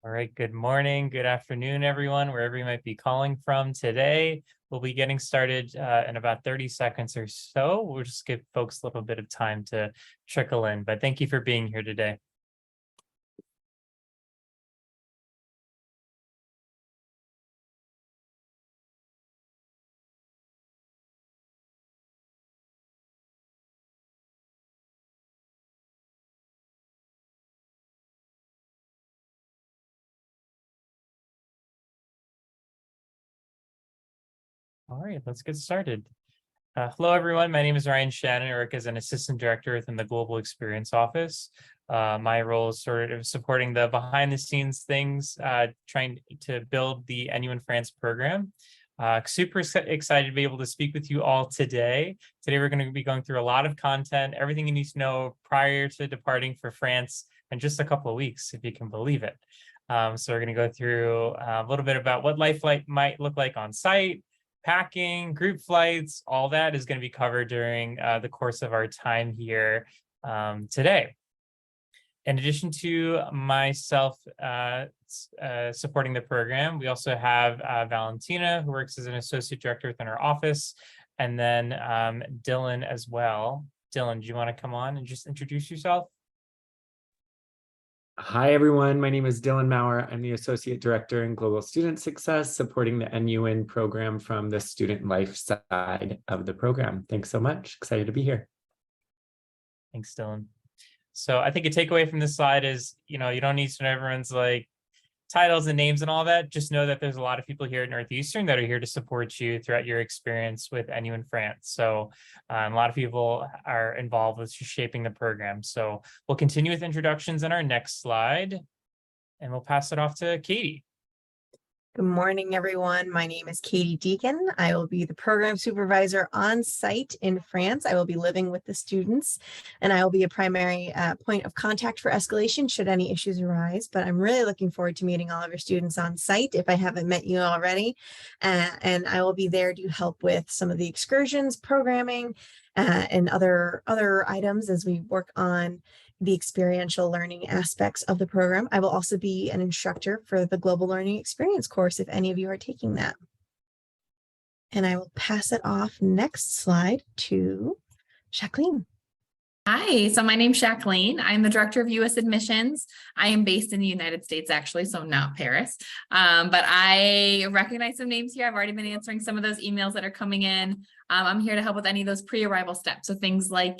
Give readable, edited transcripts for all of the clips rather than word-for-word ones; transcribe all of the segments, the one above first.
All right, good morning, good afternoon, everyone, wherever you might be calling from today. We'll be getting started in about 30 seconds or so. We'll just give folks a little bit of time to trickle in, but thank you for being here today. All right, let's get started. Hello, everyone. My name is Ryan Shannon. I work as an assistant director within the Global Experience Office. My role is sort of supporting the behind the scenes things, trying to build the NU in France program. Super excited to be able to speak with you all today. Today, we're going to be going through a lot of content, everything you need to know prior to departing for France in just a couple of weeks, if you can believe it. So we're going to go through a little bit about what life might look like on site, packing, group flights, all that is going to be covered during the course of our time here today. In addition to myself supporting the program, we also have Valentina, who works as an associate director within our office, and then Dylan as well. Dylan, do you want to come on and just introduce yourself? Hi, everyone. My name is Dylan Maurer. I'm the Associate Director in Global Student Success, supporting the NUN program from the student life side of the program. Thanks so much. Excited to be here. Thanks, Dylan. So I think a takeaway from this slide is, you don't need to know everyone's titles and names and all that. Just know that there's a lot of people here at Northeastern that are here to support you throughout your experience with NU in France. So a lot of people are involved with shaping the program. So we'll continue with introductions in our next slide, and we'll pass it off to Katie. Good morning, everyone. My name is Katie Deacon. I will be the program supervisor on site in France. I will be living with the students, and I will be a primary point of contact for escalation should any issues arise. But I'm really looking forward to meeting all of your students on site if I haven't met you already. And I will be there to help with some of the excursions, programming, and other items as we work on the experiential learning aspects of the program. I will also be an instructor for the Global Learning Experience course if any of you are taking that. And I will pass it off next slide to Jacqueline. Hi, so my name's Jacqueline. I'm the Director of U.S. Admissions. I am based in the United States, actually, so not Paris. But I recognize some names here. I've already been answering some of those emails that are coming in. I'm here to help with any of those pre-arrival steps. So things like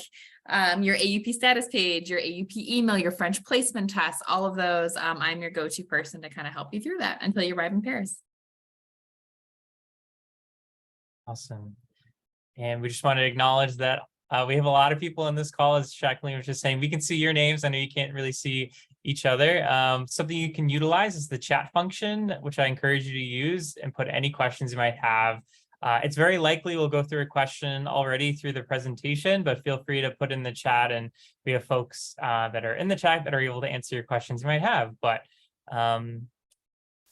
your AUP status page, your AUP email, your French placement test, all of those. I'm your go-to person to kind of help you through that until you arrive in Paris. Awesome. And we just want to acknowledge that we have a lot of people in this call, as Jacqueline was just saying. We can see your names. I know you can't really see each other. Something you can utilize is the chat function, which I encourage you to use and put any questions you might have. It's very likely we'll go through a question already through the presentation, but feel free to put in the chat, and we have folks that are in the chat that are able to answer your questions you might have. But all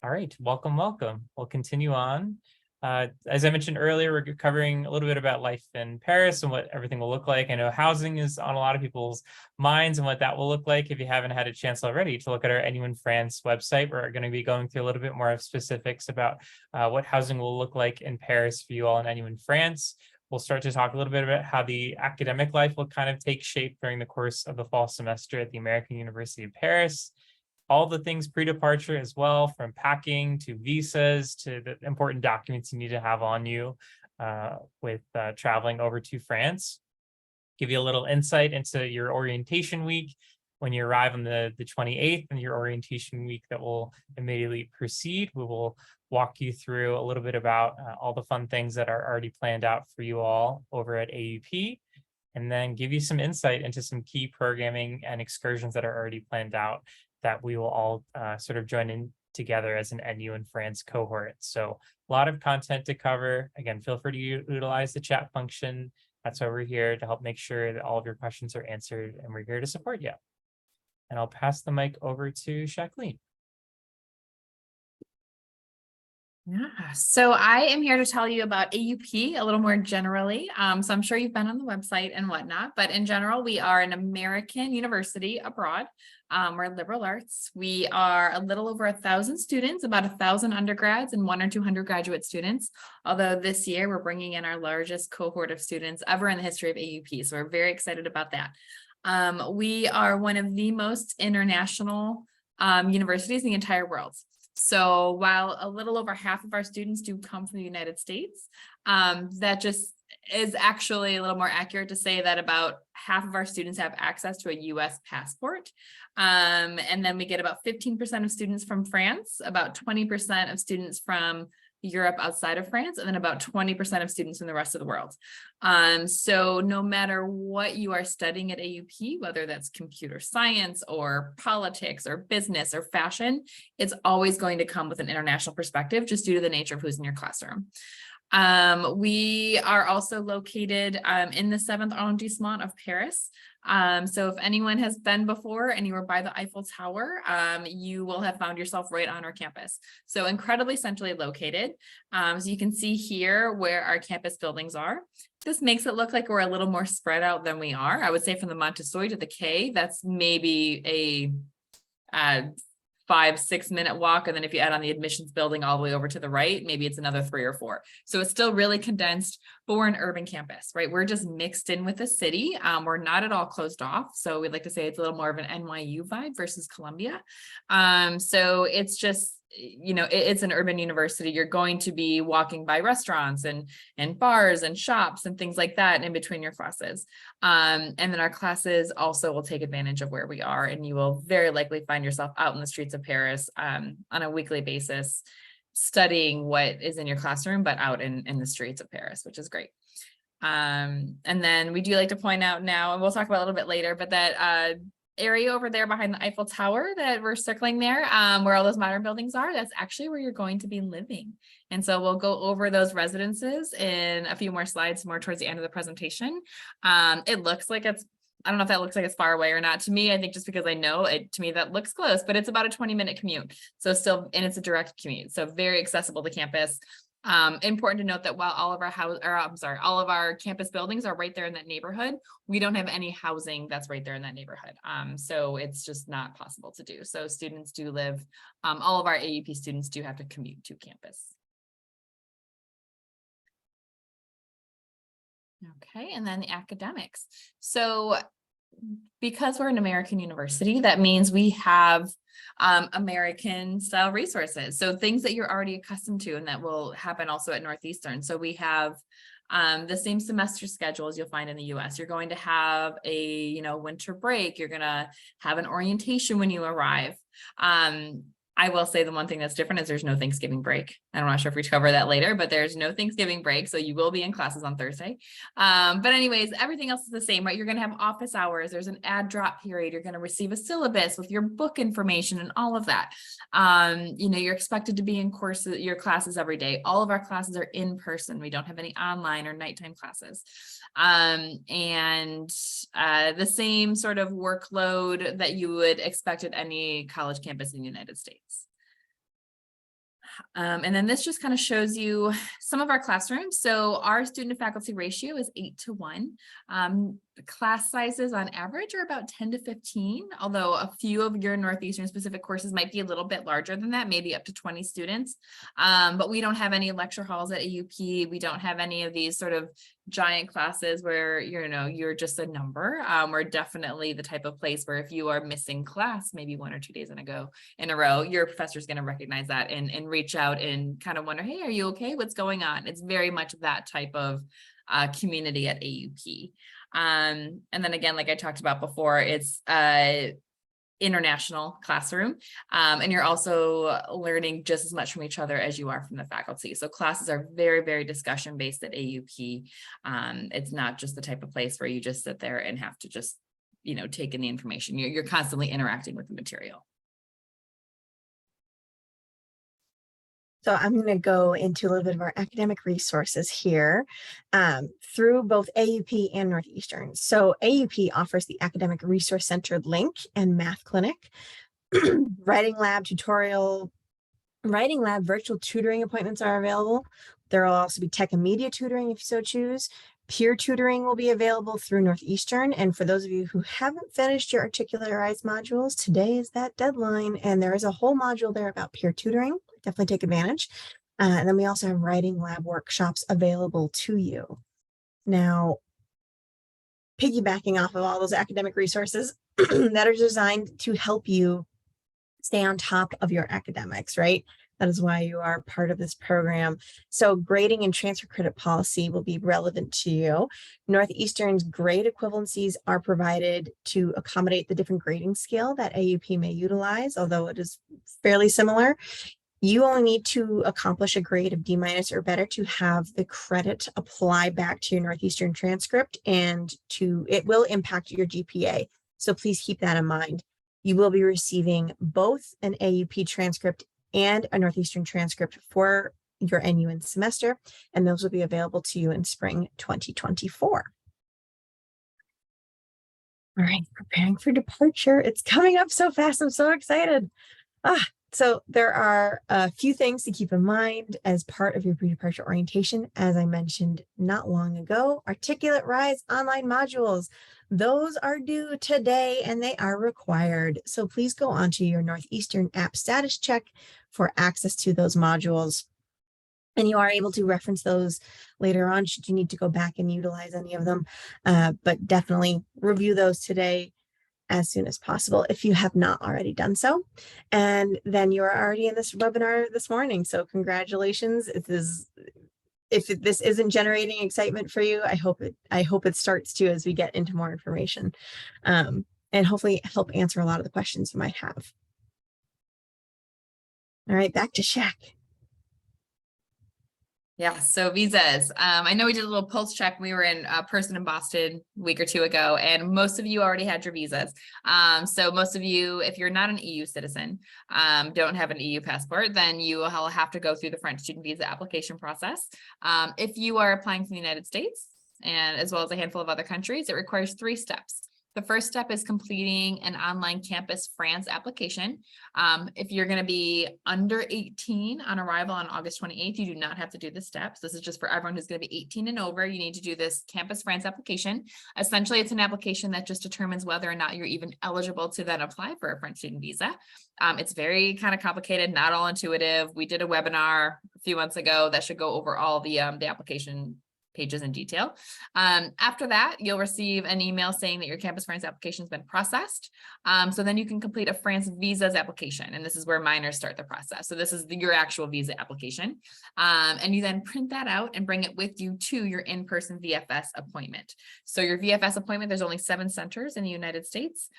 right, welcome. We'll continue on. As I mentioned earlier, we're covering a little bit about life in Paris and what everything will look like. I know housing is on a lot of people's minds and what that will look like. If you haven't had a chance already to look at our NU in France website, we're going to be going through a little bit more of specifics about what housing will look like in Paris for you all in NU in France. We'll start to talk a little bit about how the academic life will kind of take shape during the course of the fall semester at the American University of Paris. All the things pre-departure as well, from packing to visas to the important documents you need to have on you with traveling over to France. Give you a little insight into your orientation week when you arrive on the 28th, and your orientation week that will immediately precede. We will walk you through a little bit about all the fun things that are already planned out for you all over at AUP, and then give you some insight into some key programming and excursions that are already planned out that we will all sort of join in together as an NU in France cohort. So a lot of content to cover. Again, feel free to utilize the chat function. That's why we're here, to help make sure that all of your questions are answered, and we're here to support you. And I'll pass the mic over to Jacqueline. Yeah, so I am here to tell you about AUP a little more generally. So I'm sure you've been on the website and whatnot, but in general, we are an American university abroad. We're liberal arts. We are a little over 1,000 students, about 1,000 undergrads and 100 or 200 graduate students. Although this year we're bringing in our largest cohort of students ever in the history of AUP. So we're very excited about that. We are one of the most international universities in the entire world. So while a little over half of our students do come from the United States, that just is actually a little more accurate to say that about half of our students have access to a US passport. And then we get about 15% of students from France, about 20% of students from Europe outside of France, and then about 20% of students in the rest of the world. So no matter what you are studying at AUP, whether that's computer science or politics or business or fashion, it's always going to come with an international perspective just due to the nature of who's in your classroom. We are also located in the 7th arrondissement of Paris. So if anyone has been before and you were by the Eiffel Tower, you will have found yourself right on our campus. So incredibly centrally located. So you can see here where our campus buildings are. This makes it look like we're a little more spread out than we are. I would say from the Montessori to the K, that's maybe a 5-6 minute walk. And then if you add on the admissions building all the way over to the right, maybe it's another 3 or 4. So it's still really condensed, but we're an urban campus, right? We're just mixed in with the city. We're not at all closed off. So we'd like to say it's a little more of an NYU vibe versus Columbia. So it's just, you know, it's an urban university. You're going to be walking by restaurants and bars and shops and things like that in between your classes. And then our classes also will take advantage of where we are, and you will very likely find yourself out in the streets of Paris on a weekly basis, studying what is in your classroom, but out in the streets of Paris, which is great. And then we do like to point out now, and we'll talk about it a little bit later, but that area over there behind the Eiffel Tower that we're circling there, where all those modern buildings are, that's actually where you're going to be living. And so we'll go over those residences in a few more slides more towards the end of the presentation. It looks like it's, I don't know if that looks like it's far away or not. To me, I think just because I know it, to me that looks close, but it's about a 20-minute commute. So still, and it's a direct commute. So very accessible to campus. Important to note that while all of our all of our campus buildings are right there in that neighborhood, we don't have any housing that's right there in that neighborhood. So it's just not possible to do. So students do live, all of our AUP students do have to commute to campus. Okay, and then the academics. So because we're an American university, that means we have American style resources. So things that you're already accustomed to, and that will happen also at Northeastern. So we have the same semester schedules you'll find in the US. You're going to have a, winter break. You're going to have an orientation when you arrive. I will say the one thing that's different is there's no Thanksgiving break. I'm not sure if we cover that later, but there's no Thanksgiving break. So you will be in classes on Thursday. But anyways, everything else is the same, right? You're going to have office hours. There's an add drop period. You're going to receive a syllabus with your book information and all of that. You're expected to be in your classes every day. All of our classes are in person. We don't have any online or nighttime classes. And the same sort of workload that you would expect at any college campus in the United States. And then this just kind of shows you some of our classrooms. So our student to faculty ratio is 8:1. Class sizes on average are about 10 to 15, although a few of your Northeastern specific courses might be a little bit larger than that, maybe up to 20 students. But we don't have any lecture halls at AUP. We don't have any of these sort of giant classes where, you're just a number. We're definitely the type of place where if you are missing class, maybe 1 or 2 days in a row, your professor is going to recognize that and reach out and kind of wonder, hey, are you okay? What's going on? It's very much that type of community at AUP. And then again, like I talked about before, it's international classroom. And you're also learning just as much from each other as you are from the faculty. So classes are very, very discussion based at AUP. It's not just the type of place where you just sit there and have to just, take in the information. You're constantly interacting with the material. So I'm going to go into a little bit of our academic resources here through both AUP and Northeastern. So AUP offers the Academic Resource Center link and Math Clinic, Writing Lab, tutorial Writing lab virtual tutoring appointments are available. There will also be tech and media tutoring if you so choose. Peer tutoring will be available through Northeastern. And for those of you who haven't finished your Articularized modules, today is that deadline. And there is a whole module there about peer tutoring. Definitely take advantage. And then we also have writing lab workshops available to you. Now, piggybacking off of all those academic resources that are designed to help you stay on top of your academics, right? That is why you are part of this program. So grading and transfer credit policy will be relevant to you. Northeastern's grade equivalencies are provided to accommodate the different grading scale that AUP may utilize, although it is fairly similar. You only need to accomplish a grade of D- or better to have the credit apply back to your Northeastern transcript, and it will impact your GPA. So please keep that in mind. You will be receiving both an AUP transcript and a Northeastern transcript for your NUN semester, and those will be available to you in spring 2024. All right, preparing for departure. It's coming up so fast. I'm so excited. So there are a few things to keep in mind as part of your pre-departure orientation. As I mentioned not long ago, Articulate Rise online modules. Those are due today and they are required. So please go onto your Northeastern app status check for access to those modules. And you are able to reference those later on should you need to go back and utilize any of them. But definitely review those today as soon as possible if you have not already done so. And then you're already in this webinar this morning. So congratulations. If this isn't generating excitement for you, I hope it starts to as we get into more information, and hopefully help answer a lot of the questions you might have. All right, back to Shaq. Yeah, so visas. I know we did a little pulse check. We were in person in Boston a week or two ago, and most of you already had your visas. So most of you, if you're not an EU citizen, don't have an EU passport, then you will have to go through the French student visa application process. If you are applying for the United States, and as well as a handful of other countries, it requires 3 steps. The first step is completing an online Campus France application. If you're going to be under 18 on arrival on August 28th, you do not have to do the steps. This is just for everyone who's going to be 18 and over. You need to do this Campus France application. Essentially, it's an application that just determines whether or not you're even eligible to then apply for a French student visa. It's very kind of complicated, not all intuitive. We did a webinar a few months ago that should go over all the application pages in detail. After that, you'll receive an email saying that your Campus France application has been processed. So then you can complete a France visas application. And this is where minors start the process. So this is your actual visa application. And you then print that out and bring it with you to your in-person VFS appointment. So your VFS appointment, there's only 7 centers in the United States.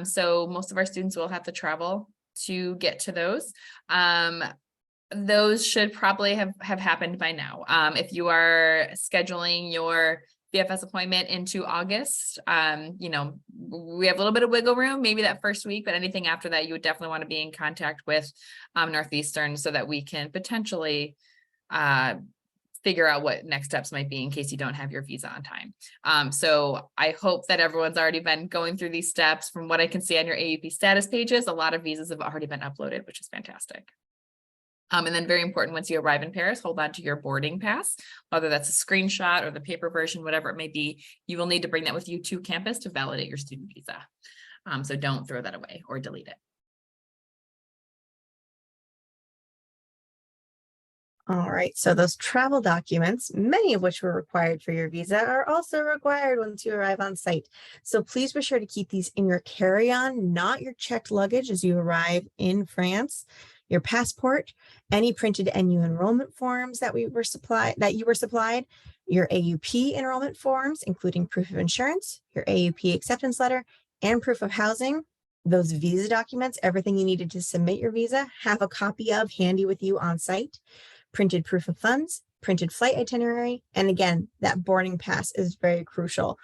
So most of our students will have to travel to get to those. Those should probably have happened by now. If you are scheduling your VFS appointment into August, we have a little bit of wiggle room, maybe that first week, but anything after that, you would definitely want to be in contact with Northeastern so that we can potentially figure out what next steps might be in case you don't have your visa on time. So I hope that everyone's already been going through these steps. From what I can see on your AUP status pages, a lot of visas have already been uploaded, which is fantastic. And then very important, once you arrive in Paris, hold on to your boarding pass, whether that's a screenshot or the paper version, whatever it may be. You will need to bring that with you to campus to validate your student visa. So don't throw that away or delete it. All right, so those travel documents, many of which were required for your visa, are also required once you arrive on site. So please be sure to keep these in your carry-on, not your checked luggage as you arrive in France. Your passport, any printed NU enrollment forms that you were supplied, your AUP enrollment forms, including proof of insurance, your AUP acceptance letter, and proof of housing. Those visa documents, everything you needed to submit your visa, have a copy of handy with you on site. Printed proof of funds, printed flight itinerary, and again, that boarding pass is very crucial.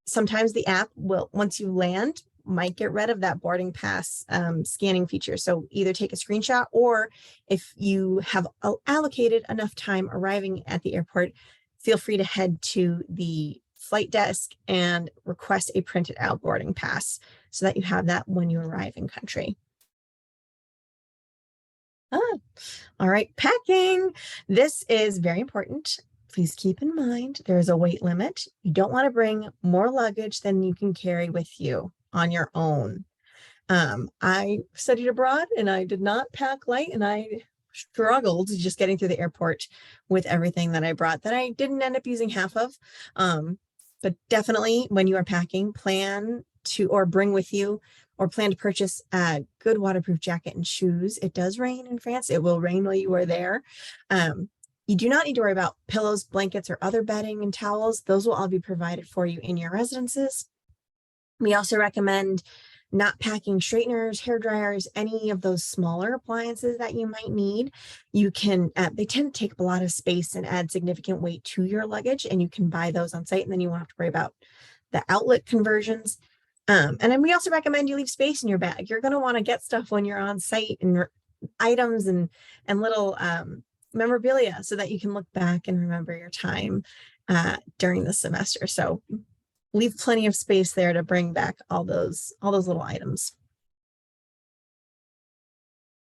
Sometimes the app will, once you land, might get rid of that boarding pass scanning feature. So either take a screenshot, or if you have allocated enough time arriving at the airport, feel free to head to the flight desk and request a printed out boarding pass so that you have that when you arrive in country. All right, packing. This is very important. Please keep in mind there is a weight limit. You don't want to bring more luggage than you can carry with you on your own. I studied abroad and I did not pack light, and I struggled just getting through the airport with everything that I brought that I didn't end up using half of. But definitely when you are packing, plan to or bring with you or plan to purchase a good waterproof jacket and shoes. It does rain in France. It will rain while you are there. You do not need to worry about pillows, blankets, or other bedding and towels. Those will all be provided for you in your residences. We also recommend not packing straighteners, hair dryers, any of those smaller appliances that you might need. You can, they tend to take up a lot of space and add significant weight to your luggage, and you can buy those on site, and then you won't have to worry about the outlet conversions. And then we also recommend you leave space in your bag. You're going to want to get stuff when you're on site, and items and little memorabilia, so that you can look back and remember your time during the semester. So leave plenty of space there to bring back all those little items.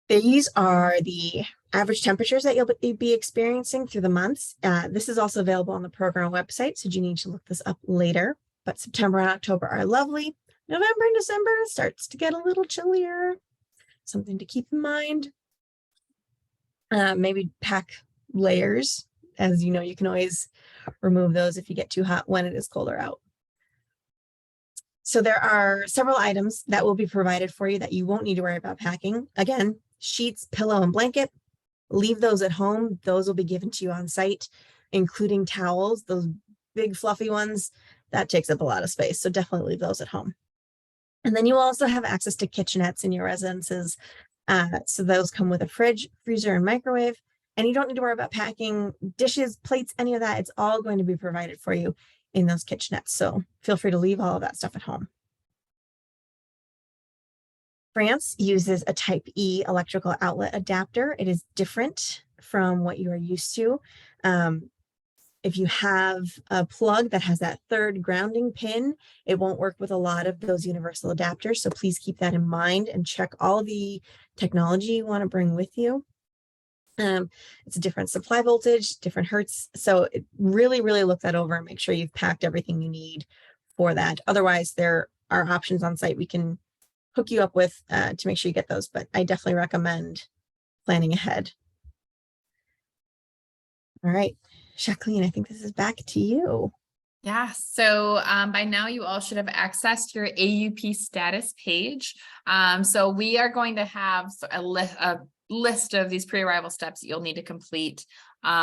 These are the average temperatures that you'll be experiencing through the months. This is also available on the program website, so you need to look this up later. But September and October are lovely. November and December starts to get a little chillier. Something to keep in mind. Maybe pack layers. As you know, you can always remove those if you get too hot when it is colder out. So there are several items that will be provided for you that you won't need to worry about packing. Again, sheets, pillow, and blanket. Leave those at home. Those will be given to you on site, including towels, those big fluffy ones. That takes up a lot of space, so definitely leave those at home. And then you will also have access to kitchenettes in your residences. So those come with a fridge, freezer, and microwave. And you don't need to worry about packing dishes, plates, any of that. It's all going to be provided for you in those kitchenettes. So feel free to leave all of that stuff at home. France uses a Type E electrical outlet adapter. It is different from what you are used to. If you have a plug that has that third grounding pin, it won't work with a lot of those universal adapters. So please keep that in mind and check all the technology you want to bring with you. It's a different supply voltage, different hertz. So really look that over and make sure you've packed everything you need for that. Otherwise, there are options on site we can hook you up with to make sure you get those, but I definitely recommend planning ahead. All right, Jacqueline, I think this is back to you. Yeah, so by now you all should have accessed your AUP status page. So we are going to have a list of these pre-arrival steps that you'll need to complete,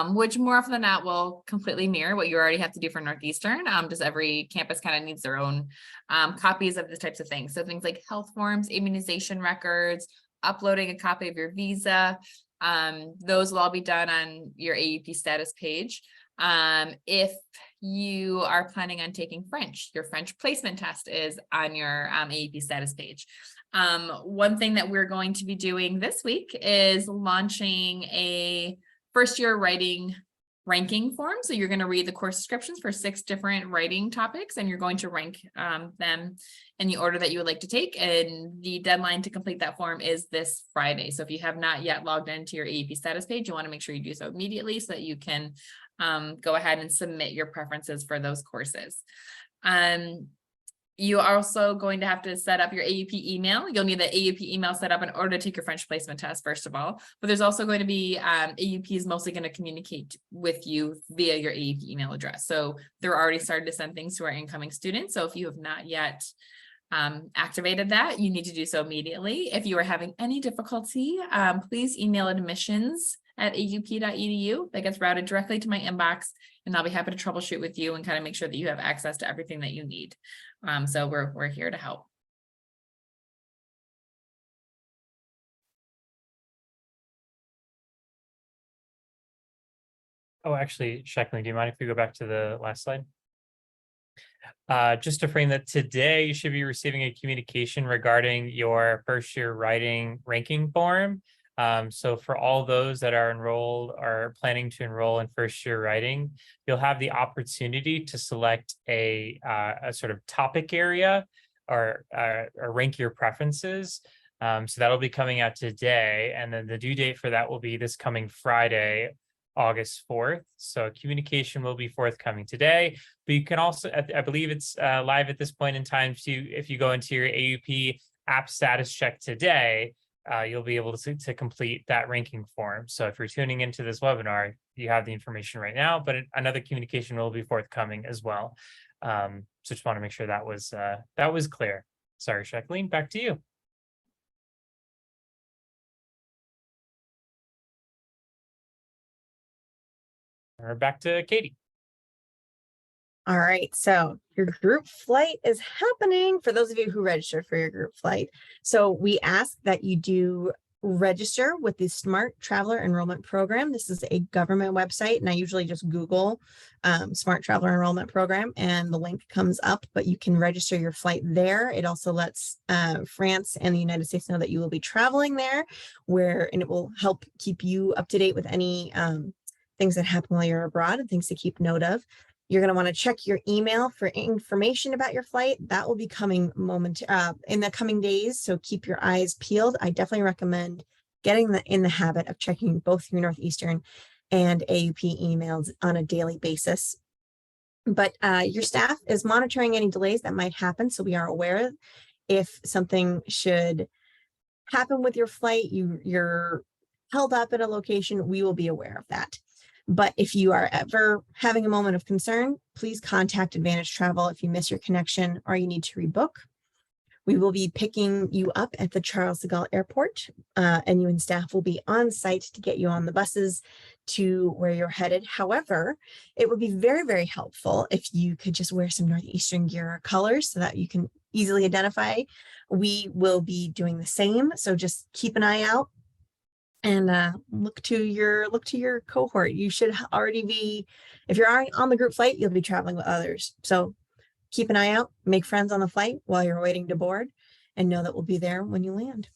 which more often than not will completely mirror what you already have to do for Northeastern. Just every campus kind of needs their own copies of the types of things. So things like health forms, immunization records, uploading a copy of your visa. Those will all be done on your AUP status page. If you are planning on taking French, your French placement test is on your AUP status page. One thing that we're going to be doing this week is launching a first year writing ranking form. So you're going to read the course descriptions for 6 different writing topics, and you're going to rank them in the order that you would like to take. And the deadline to complete that form is this Friday. So if you have not yet logged into your AUP status page, you want to make sure you do so immediately so that you can go ahead and submit your preferences for those courses. You are also going to have to set up your AUP email. You'll need the AUP email set up in order to take your French placement test, first of all. But there's also going to be AUP is mostly going to communicate with you via your AUP email address. So they're already started to send things to our incoming students. So if you have not yet activated that, you need to do so immediately. If you are having any difficulty, please email admissions@aup.edu. That gets routed directly to my inbox, and I'll be happy to troubleshoot with you and kind of make sure that you have access to everything that you need. So we're here to help. Oh, actually, Jacqueline, do you mind if we go back to the last slide? Just to frame that, today you should be receiving a communication regarding your first year writing ranking form. So for all those that are enrolled or planning to enroll in first year writing, you'll have the opportunity to select a sort of topic area or rank your preferences. So that'll be coming out today, and then the due date for that will be this coming Friday, August 4th. So communication will be forthcoming today, but you can also, I believe it's live at this point in time too. If you go into your AUP app status check today, you'll be able to complete that ranking form. So if you're tuning into this webinar, you have the information right now, but another communication will be forthcoming as well. So just want to make sure that was clear. Sorry, Jacqueline, back to you. Or back to Katie. All right, so your group flight is happening for those of you who registered for your group flight. So we ask that you do register with the Smart Traveler Enrollment Program. This is a government website, and I usually just Google Smart Traveler Enrollment Program and the link comes up, but you can register your flight there. It also lets France and the United States know that you will be traveling there, and it will help keep you up to date with any things that happen while you're abroad and things to keep note of. You're going to want to check your email for information about your flight. That will be coming in the coming days. So keep your eyes peeled. I definitely recommend getting in the habit of checking both your Northeastern and AUP emails on a daily basis. But your staff is monitoring any delays that might happen. So we are aware if something should happen with your flight, you're held up at a location, we will be aware of that. But if you are ever having a moment of concern, please contact Advantage Travel if you miss your connection or you need to rebook. We will be picking you up at the Charles de Gaulle Airport, and you and staff will be on site to get you on the buses to where you're headed. However, it would be very, very helpful if you could just wear some Northeastern gear or colors so that you can easily identify. We will be doing the same, so just keep an eye out. And look to your cohort. You should already be, if you're already on the group flight, you'll be traveling with others. So keep an eye out, make friends on the flight while you're waiting to board, and know that we'll be there when you land.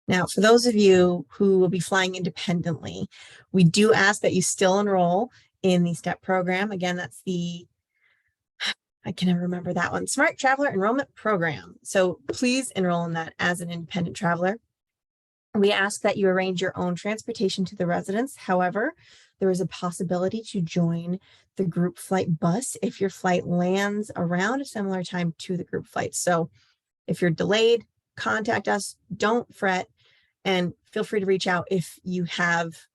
Now, for those of you who will be flying independently, we do ask that you still enroll in the STEP program. Again, that's I can never remember that one, Smart Traveler Enrollment Program. So please enroll in that as an independent traveler. We ask that you arrange your own transportation to the residence. However, there is a possibility to join the group flight bus if your flight lands around a similar time to the group flight. So if you're delayed, contact us, don't fret, and feel free to reach out if you have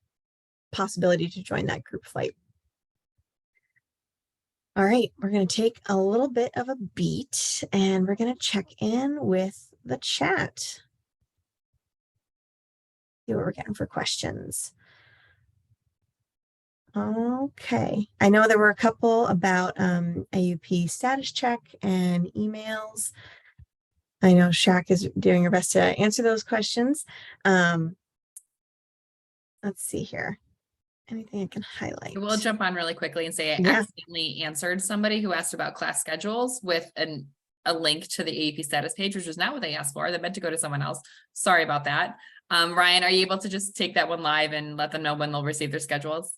possibility to join that group flight. All right, we're going to take a little bit of a beat and we're going to check in with the chat. See what we're getting for questions. Okay, I know there were a couple about AUP status check and emails. I know Shaq is doing her best to answer those questions. Let's see here. Anything I can highlight? We'll jump on really quickly and say I accidentally answered somebody who asked about class schedules with a link to the AUP status page, which is not what they asked for. They meant to go to someone else. Sorry about that. Ryan, are you able to just take that one live and let them know when they'll receive their schedules?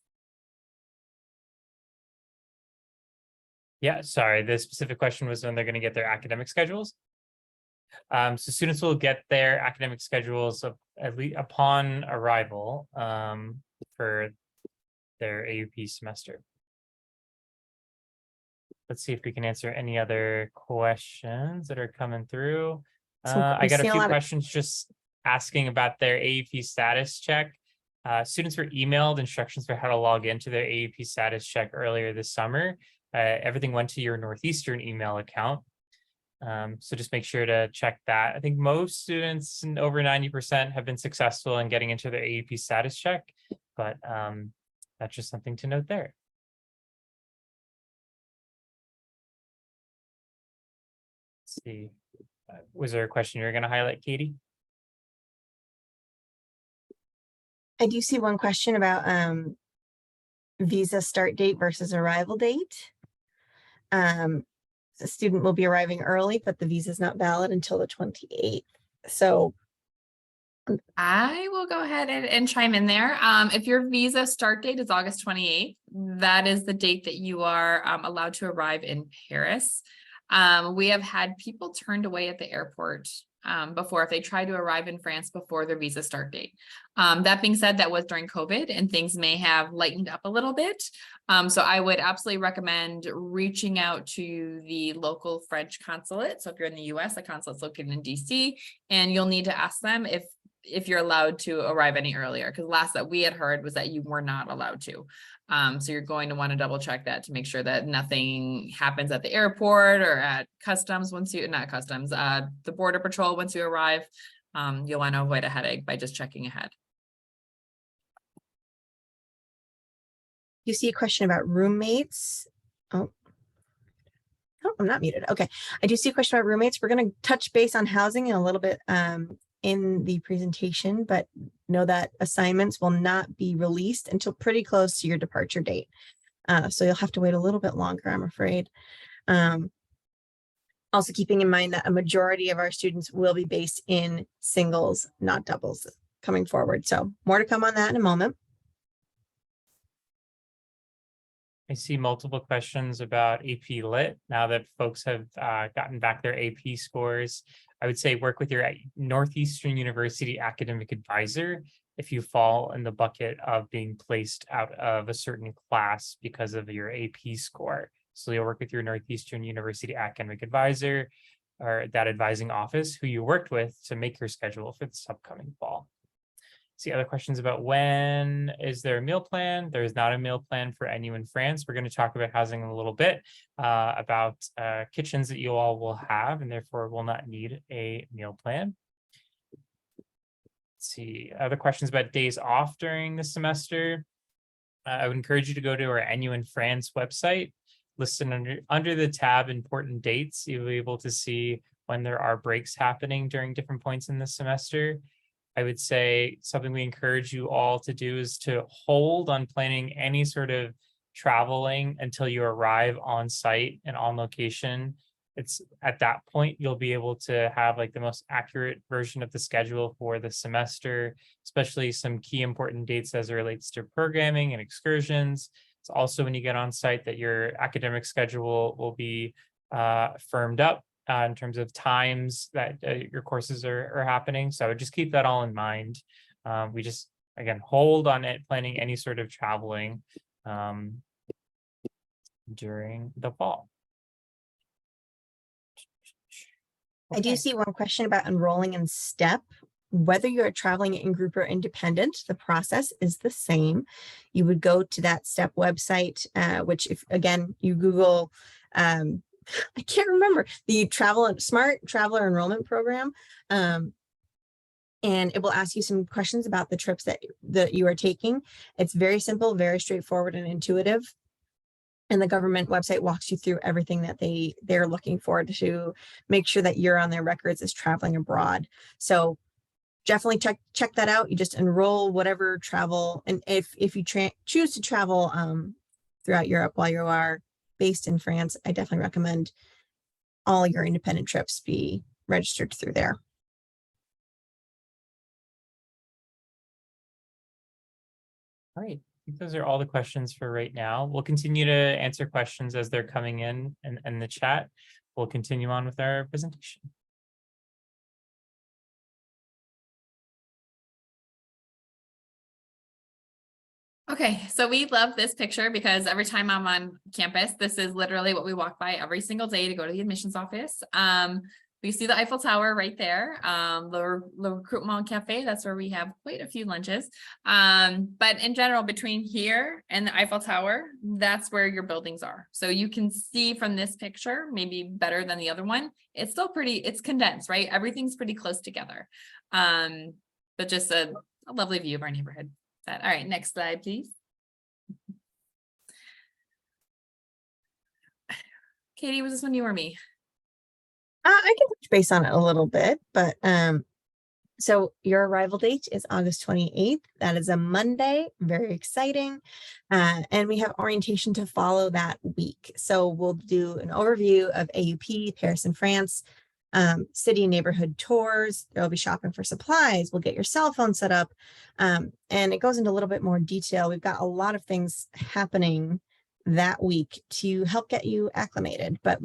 Yeah, sorry. The specific question was when they're going to get their academic schedules. So students will get their academic schedules at least upon arrival for their AUP semester. Let's see if we can answer any other questions that are coming through. I got a few questions just asking about their AUP status check. Students were emailed instructions for how to log into their AUP status check earlier this summer. Everything went to your Northeastern email account. So just make sure to check that. I think most students, over 90%, have been successful in getting into their AUP status check, but that's just something to note there. Let's see. Was there a question you're going to highlight, Katie? I do see one question about visa start date versus arrival date. The student will be arriving early, but the visa is not valid until the 28th. So I will go ahead and chime in there. If your visa start date is August 28th, that is the date that you are allowed to arrive in Paris. We have had people turned away at the airport before if they try to arrive in France before their visa start date. That being said, that was during COVID and things may have lightened up a little bit. So I would absolutely recommend reaching out to the local French consulate. So if you're in the US, the consulate's located in DC, and you'll need to ask them if you're allowed to arrive any earlier, because last that we had heard was that you were not allowed to. So you're going to want to double check that to make sure that nothing happens at the airport or at customs not customs, the border patrol once you arrive. You'll want to avoid a headache by just checking ahead. You see a question about roommates. Oh, I'm not muted. Okay. I do see a question about roommates. We're going to touch base on housing in a little bit in the presentation, but know that assignments will not be released until pretty close to your departure date. So you'll have to wait a little bit longer, I'm afraid. Also keeping in mind that a majority of our students will be based in singles, not doubles coming forward. So more to come on that in a moment. I see multiple questions about AP Lit. Now that folks have gotten back their AP scores, I would say work with your Northeastern University academic advisor if you fall in the bucket of being placed out of a certain class because of your AP score. So you'll work with your Northeastern University academic advisor or that advising office who you worked with to make your schedule for this upcoming fall. See other questions about when is there a meal plan? There is not a meal plan for NU in France. We're going to talk about housing in a little bit, about kitchens that you all will have and therefore will not need a meal plan. Let's see other questions about days off during the semester. I would encourage you to go to our NU in France website. Listed under the tab important dates, you'll be able to see when there are breaks happening during different points in the semester. I would say something we encourage you all to do is to hold on planning any sort of traveling until you arrive on site and on location. It's at that point you'll be able to have like the most accurate version of the schedule for the semester, especially some key important dates as it relates to programming and excursions. It's also when you get on site that your academic schedule will be firmed up in terms of times that your courses are happening. So I would just keep that all in mind. We just, again, hold on it, planning any sort of traveling during the fall. I do see one question about enrolling in STEP. Whether you're traveling in group or independent, the process is the same. You would go to that STEP website, which if, again, you Google, I can't remember, the Smart Traveler Enrollment Program. And it will ask you some questions about the trips that you are taking. It's very simple, very straightforward and intuitive. And the government website walks you through everything that they're looking for to make sure that you're on their records as traveling abroad. So definitely check that out. You just enroll whatever travel. And if you choose to travel throughout Europe while you are based in France, I definitely recommend all your independent trips be registered through there. All right. I think those are all the questions for right now. We'll continue to answer questions as they're coming in the chat. We'll continue on with our presentation. Okay, so we love this picture because every time I'm on campus, this is literally what we walk by every single day to go to the admissions office. We see the Eiffel Tower right there, the Recruitment Cafe. That's where we have quite a few lunches. But in general, between here and the Eiffel Tower, that's where your buildings are. So you can see from this picture, maybe better than the other one. It's still it's condensed, right? Everything's pretty close together. But just a lovely view of our neighborhood. All right, next slide, please. Katie, was this one you or me? I can touch base on it a little bit, but so your arrival date is August 28th. That is a Monday, very exciting. And we have orientation to follow that week. So we'll do an overview of AUP, Paris and France, city neighborhood tours. There'll be shopping for supplies. We'll get your cell phone set up. And it goes into a little bit more detail. We've got a lot of things happening that week to help get you acclimated, but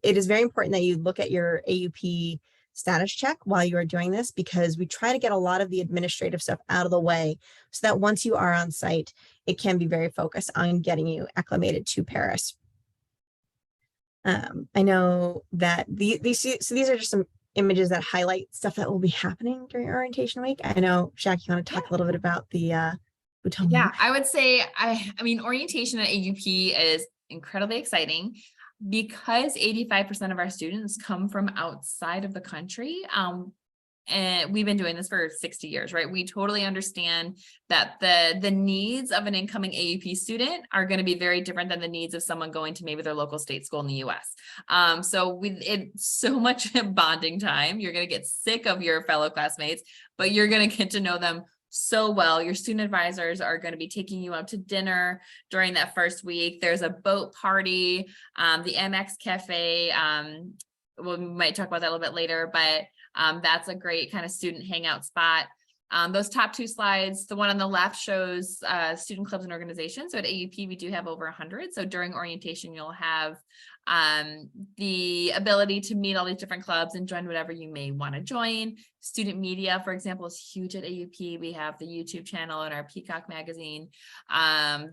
it is very important that you look at your AUP status check while you are doing this, because we try to get a lot of the administrative stuff out of the way so that once you are on site, it can be very focused on getting you acclimated to Paris. I know that these are just some images that highlight stuff that will be happening during orientation week. I know, Shaq, you want to talk a little bit about the Bouton. Yeah, I would say, I mean, orientation at AUP is incredibly exciting because 85% of our students come from outside of the country. And we've been doing this for 60 years, right? We totally understand that the needs of an incoming AUP student are going to be very different than the needs of someone going to maybe their local state school in the US. So it's so much bonding time. You're going to get sick of your fellow classmates, but you're going to get to know them so well. Your student advisors are going to be taking you out to dinner during that first week. There's a boat party, the MX Cafe. We might talk about that a little bit later, but that's a great kind of student hangout spot. Those top two slides, the one on the left shows student clubs and organizations. So at AUP, we do have over 100. So during orientation, you'll have the ability to meet all these different clubs and join whatever you may want to join. Student media, for example, is huge at AUP. We have the YouTube channel and our Peacock magazine.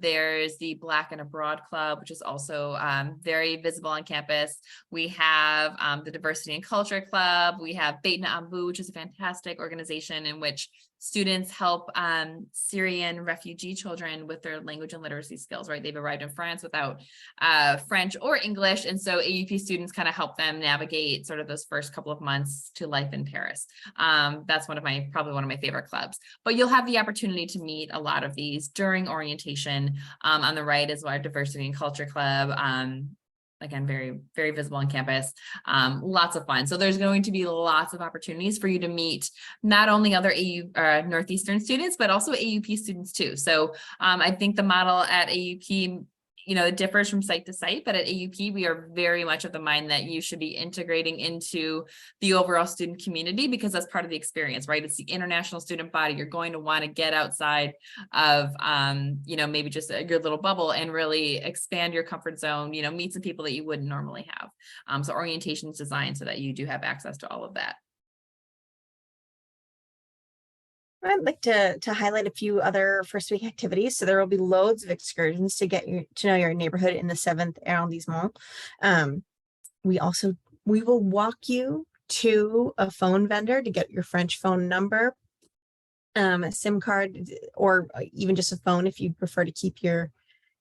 There's the Black and Abroad Club, which is also very visible on campus. We have the Diversity and Culture Club. We have Beit Na'ambu, which is a fantastic organization in which students help Syrian refugee children with their language and literacy skills, right? They've arrived in France without French or English. And so AUP students kind of help them navigate sort of those first couple of months to life in Paris. That's probably one of my favorite clubs, but you'll have the opportunity to meet a lot of these during orientation. On the right is our Diversity and Culture Club. Again, very, very visible on campus, lots of fun. So there's going to be lots of opportunities for you to meet not only other Northeastern students, but also AUP students too. So I think the model at AUP, it differs from site to site, but at AUP, we are very much of the mind that you should be integrating into the overall student community because that's part of the experience, right? It's the international student body. You're going to want to get outside of, maybe just your little bubble and really expand your comfort zone, meet some people that you wouldn't normally have. So orientation is designed so that you do have access to all of that. I'd like to highlight a few other first week activities. So there will be loads of excursions to get you to know your neighborhood in the 7th arrondissement. We will walk you to a phone vendor to get your French phone number, a SIM card, or even just a phone if you prefer to keep your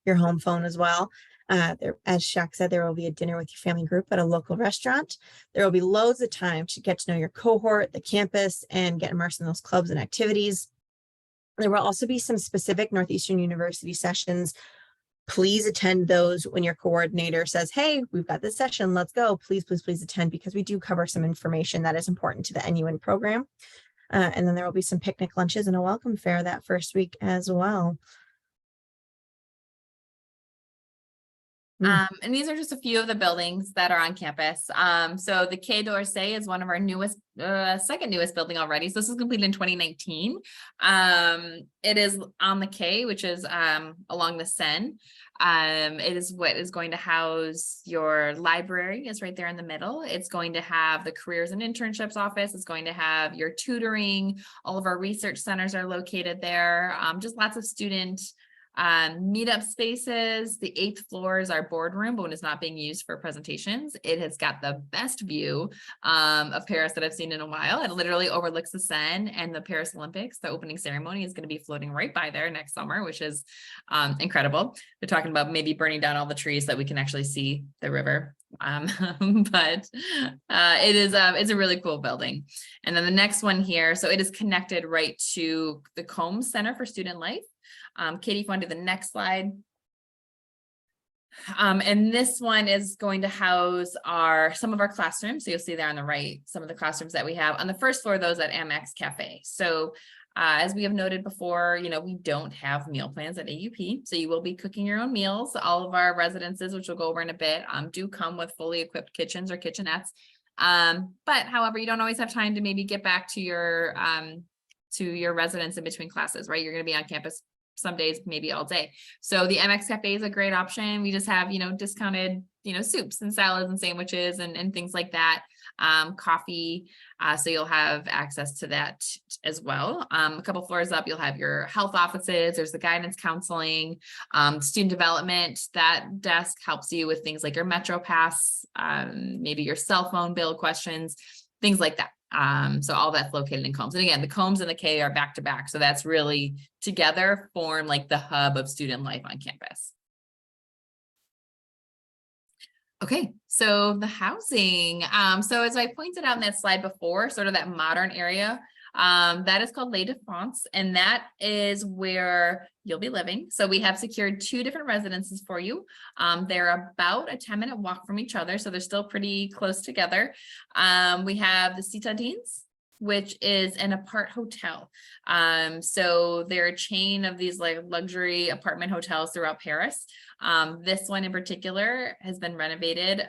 home phone as well. As Shaq said, there will be a dinner with your family group at a local restaurant. There will be loads of time to get to know your cohort, the campus, and get immersed in those clubs and activities. There will also be some specific Northeastern University sessions. Please attend those when your coordinator says, hey, we've got this session, let's go. Please, please, please attend, because we do cover some information that is important to the NUN program. And then there will be some picnic lunches and a welcome fair that first week as well. And these are just a few of the buildings that are on campus. So the Quai d'Orsay is one of our newest, second newest building already. So this was completed in 2019. It is on the quay, which is along the Seine. It is what is going to house your library, is right there in the middle. It's going to have the careers and internships office. It's going to have your tutoring. All of our research centers are located there. Just lots of student meetup spaces. The 8th floor is our boardroom, but when it's not being used for presentations, it has got the best view of Paris that I've seen in a while. It literally overlooks the Seine and the Paris Olympics. The opening ceremony is going to be floating right by there next summer, which is incredible. They're talking about maybe burning down all the trees so that we can actually see the river. But it's a really cool building. And then the next one here, so it is connected right to the Combs Center for Student Life. Katie, if you want to do the next slide. And this one is going to house some of our classrooms. So you'll see there on the right, some of the classrooms that we have. On the first floor, those at MX Cafe. So as we have noted before, we don't have meal plans at AUP. So you will be cooking your own meals. All of our residences, which we'll go over in a bit, do come with fully equipped kitchens or kitchenettes. But however, you don't always have time to maybe get back to your residence in between classes, right? You're going to be on campus some days, maybe all day. So the MX Cafe is a great option. We just have, discounted, soups and salads and sandwiches and things like that. coffee. So you'll have access to that as well. A couple floors up, you'll have your health offices. There's the guidance counseling, student development. That desk helps you with things like your Metro Pass, maybe your cell phone bill questions, things like that. So all that's located in Combs. And again, the Combs and the K are back to back. So that's really together form like the hub of student life on campus. Okay, so the housing. So as I pointed out in that slide before, sort of that modern area, that is called Les Défenses, and that is where you'll be living. So we have secured 2 different residences for you. They're about a 10-minute walk from each other, so they're still pretty close together. We have the Citadines, which is an apart hotel. So they're a chain of these like luxury apartment hotels throughout Paris. This one in particular has been renovated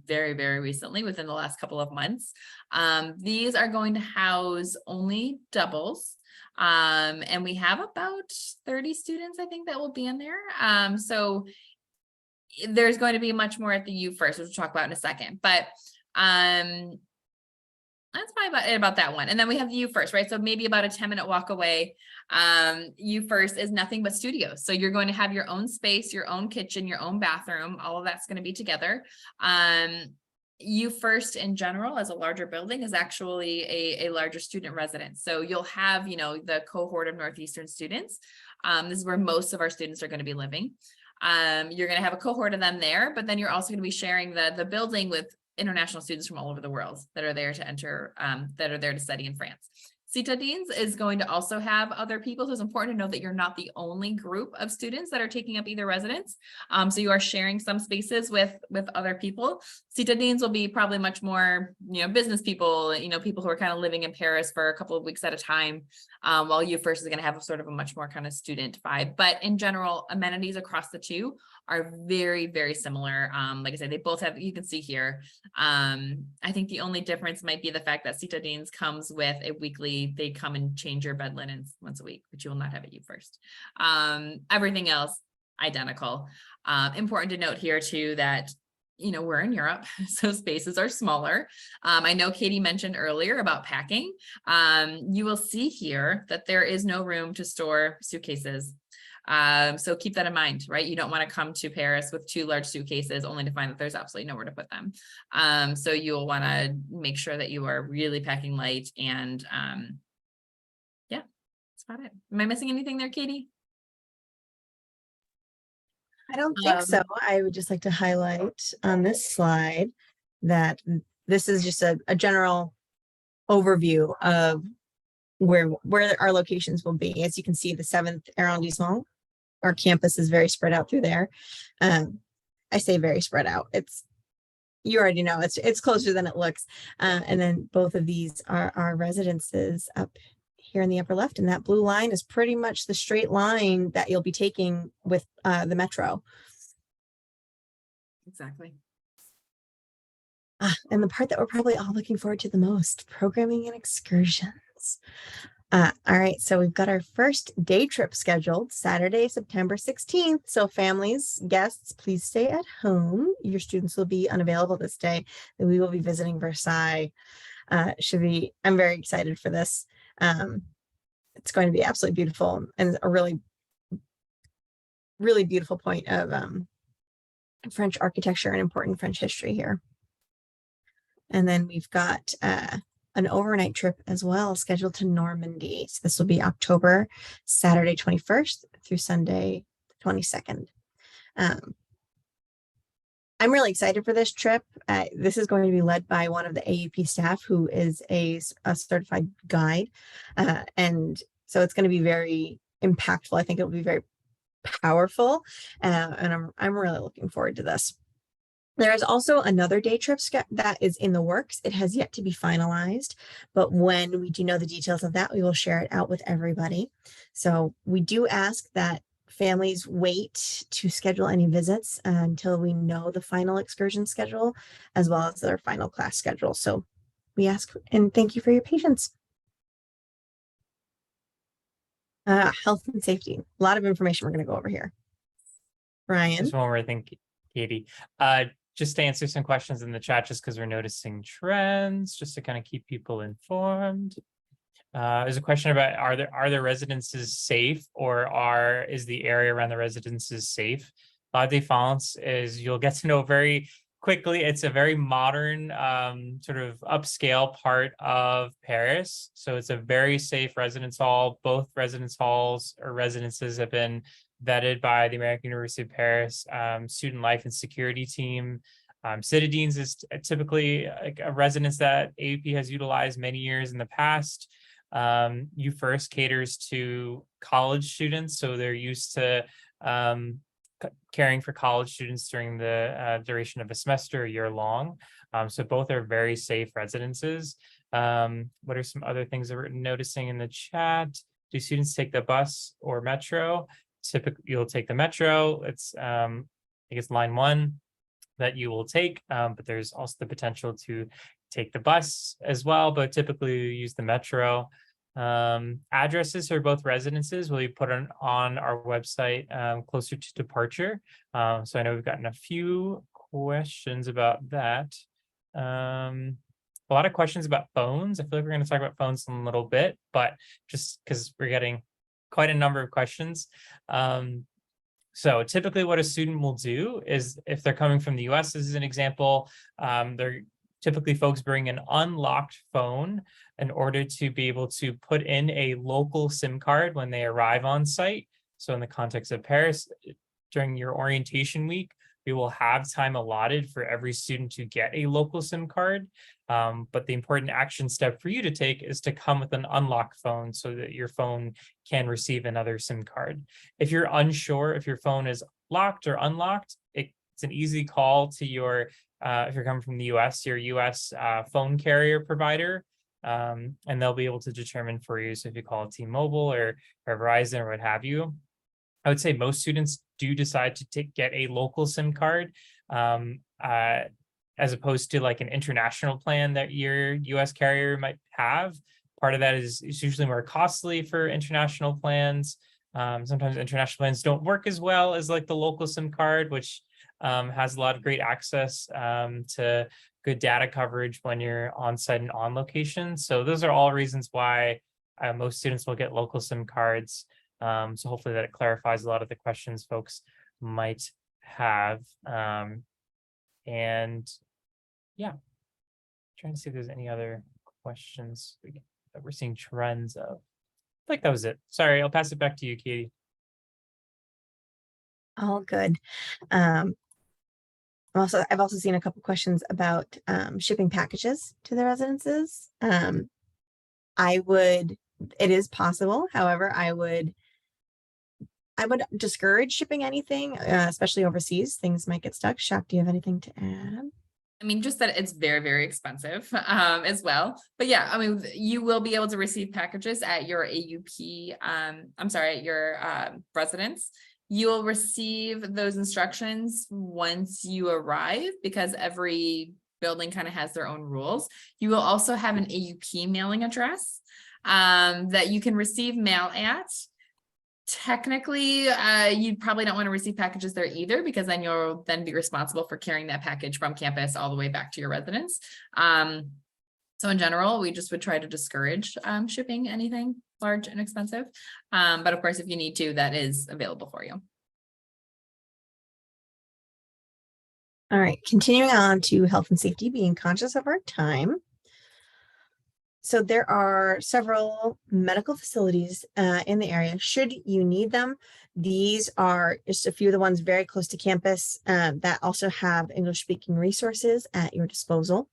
very, very recently, within the last couple of months. These are going to house only doubles. And we have about 30 students, I think, that will be in there. So there's going to be much more at the U first, which we'll talk about in a second. But that's probably about that one. And then we have the U First, right? So maybe about a 10-minute walk away. U First is nothing but studios. So you're going to have your own space, your own kitchen, your own bathroom. All of that's going to be together. U First in general, as a larger building, is actually a larger student residence. So you'll have, the cohort of Northeastern students. This is where most of our students are going to be living. You're going to have a cohort of them there, but then you're also going to be sharing the building with international students from all over the world that are there to enter, that are there to study in France. Citadines is going to also have other people. So it's important to know that you're not the only group of students that are taking up either residence. So you are sharing some spaces with other people. Citadines will be probably much more, business people, people who are kind of living in Paris for a couple of weeks at a time, while U First is going to have a sort of a much more kind of student vibe. But in general, amenities across the two are very, very similar. Like I said, they both have, you can see here. I think the only difference might be the fact that Citadines comes with a weekly, they come and change your bed linens once a week, which you will not have at U First. Everything else identical. Important to note here too that we're in Europe, so spaces are smaller. I know Katie mentioned earlier about packing. You will see here that there is no room to store suitcases. So keep that in mind, right? You don't want to come to Paris with 2 large suitcases only to find that there's absolutely nowhere to put them. So you'll want to make sure that you are really packing light, and yeah, that's about it. Am I missing anything there, Katie? I don't think so. I would just like to highlight on this slide that this is just a general overview of where our locations will be. As you can see, the 7th arrondissement, our campus is very spread out through there. I say very spread out. You already know it's closer than it looks. And then both of these are our residences up here in the upper left, and that blue line is pretty much the straight line that you'll be taking with the metro. Exactly. And the part that we're probably all looking forward to the most, programming and excursions. All right, so we've got our first day trip scheduled Saturday, September 16th. So families, guests, please stay at home. Your students will be unavailable this day, and we will be visiting Versailles. I'm very excited for this. It's going to be absolutely beautiful and a really, really beautiful point of French architecture and important French history here. And then we've got an overnight trip as well scheduled to Normandy. So this will be October, Saturday 21st through Sunday 22nd. I'm really excited for this trip. This is going to be led by one of the AUP staff who is a certified guide. And so it's going to be very impactful. I think it will be very powerful. And I'm really looking forward to this. There is also another day trip that is in the works. It has yet to be finalized, but when we do know the details of that, we will share it out with everybody. So we do ask that families wait to schedule any visits until we know the final excursion schedule, as well as their final class schedule. So we ask and thank you for your patience. Health and safety, a lot of information we're going to go over here. Brian. Just one more thing, Katie. just to answer some questions in the chat, just because we're noticing trends, just to kind of keep people informed. There's a question about are the residences safe, or is the area around the residences safe? La Défense is, you'll get to know very quickly, it's a very modern sort of upscale part of Paris. So it's a very safe residence hall. Both residence halls or residences have been vetted by the American University of Paris student life and security team. Citadines is typically a residence that AUP has utilized many years in the past. U First caters to college students, so they're used to caring for college students during the duration of a semester, a year long. So both are very safe residences. What are some other things that we're noticing in the chat? Do students take the bus or metro? Typically, you'll take the metro. It's I think it's line 1 that you will take, but there's also the potential to take the bus as well, but typically you use the metro. Addresses for both residences will be put on our website closer to departure. So I know we've gotten a few questions about that. A lot of questions about phones. I feel like we're going to talk about phones in a little bit, but just because we're getting quite a number of questions. So typically what a student will do is, if they're coming from the US, as an example, they're typically folks bring an unlocked phone in order to be able to put in a local SIM card when they arrive on site. So in the context of Paris, during your orientation week, we will have time allotted for every student to get a local SIM card. But the important action step for you to take is to come with an unlocked phone so that your phone can receive another SIM card. If you're unsure if your phone is locked or unlocked, it's an easy call to your, if you're coming from the US, your US phone carrier provider, and they'll be able to determine for you. So if you call T-Mobile or Verizon or what have you, I would say most students do decide to get a local SIM card, as opposed to like an international plan that your US carrier might have. Part of that is usually more costly for international plans. Sometimes international plans don't work as well as like the local SIM card, which has a lot of great access to good data coverage when you're on site and on location. So those are all reasons why most students will get local SIM cards. So hopefully that clarifies a lot of the questions folks might have. And yeah, trying to see if there's any other questions that we're seeing trends of. I think that was it. Sorry, I'll pass it back to you, Katie. All good. I've also seen a couple questions about shipping packages to the residences. It is possible. However, I would discourage shipping anything, especially overseas. Things might get stuck. Shaq, do you have anything to add? I mean, just that it's very, very expensive as well. But yeah, I mean, you will be able to receive packages at your AUP, at your residence. You will receive those instructions once you arrive, because every building kind of has their own rules. You will also have an AUP mailing address that you can receive mail at. Technically, you probably don't want to receive packages there either, because then you'll then be responsible for carrying that package from campus all the way back to your residence. So in general, we just would try to discourage shipping anything large and expensive. But of course, if you need to, that is available for you. All right, continuing on to health and safety, being conscious of our time. So there are several medical facilities in the area, should you need them. These are just a few of the ones very close to campus that also have English-speaking resources at your disposal.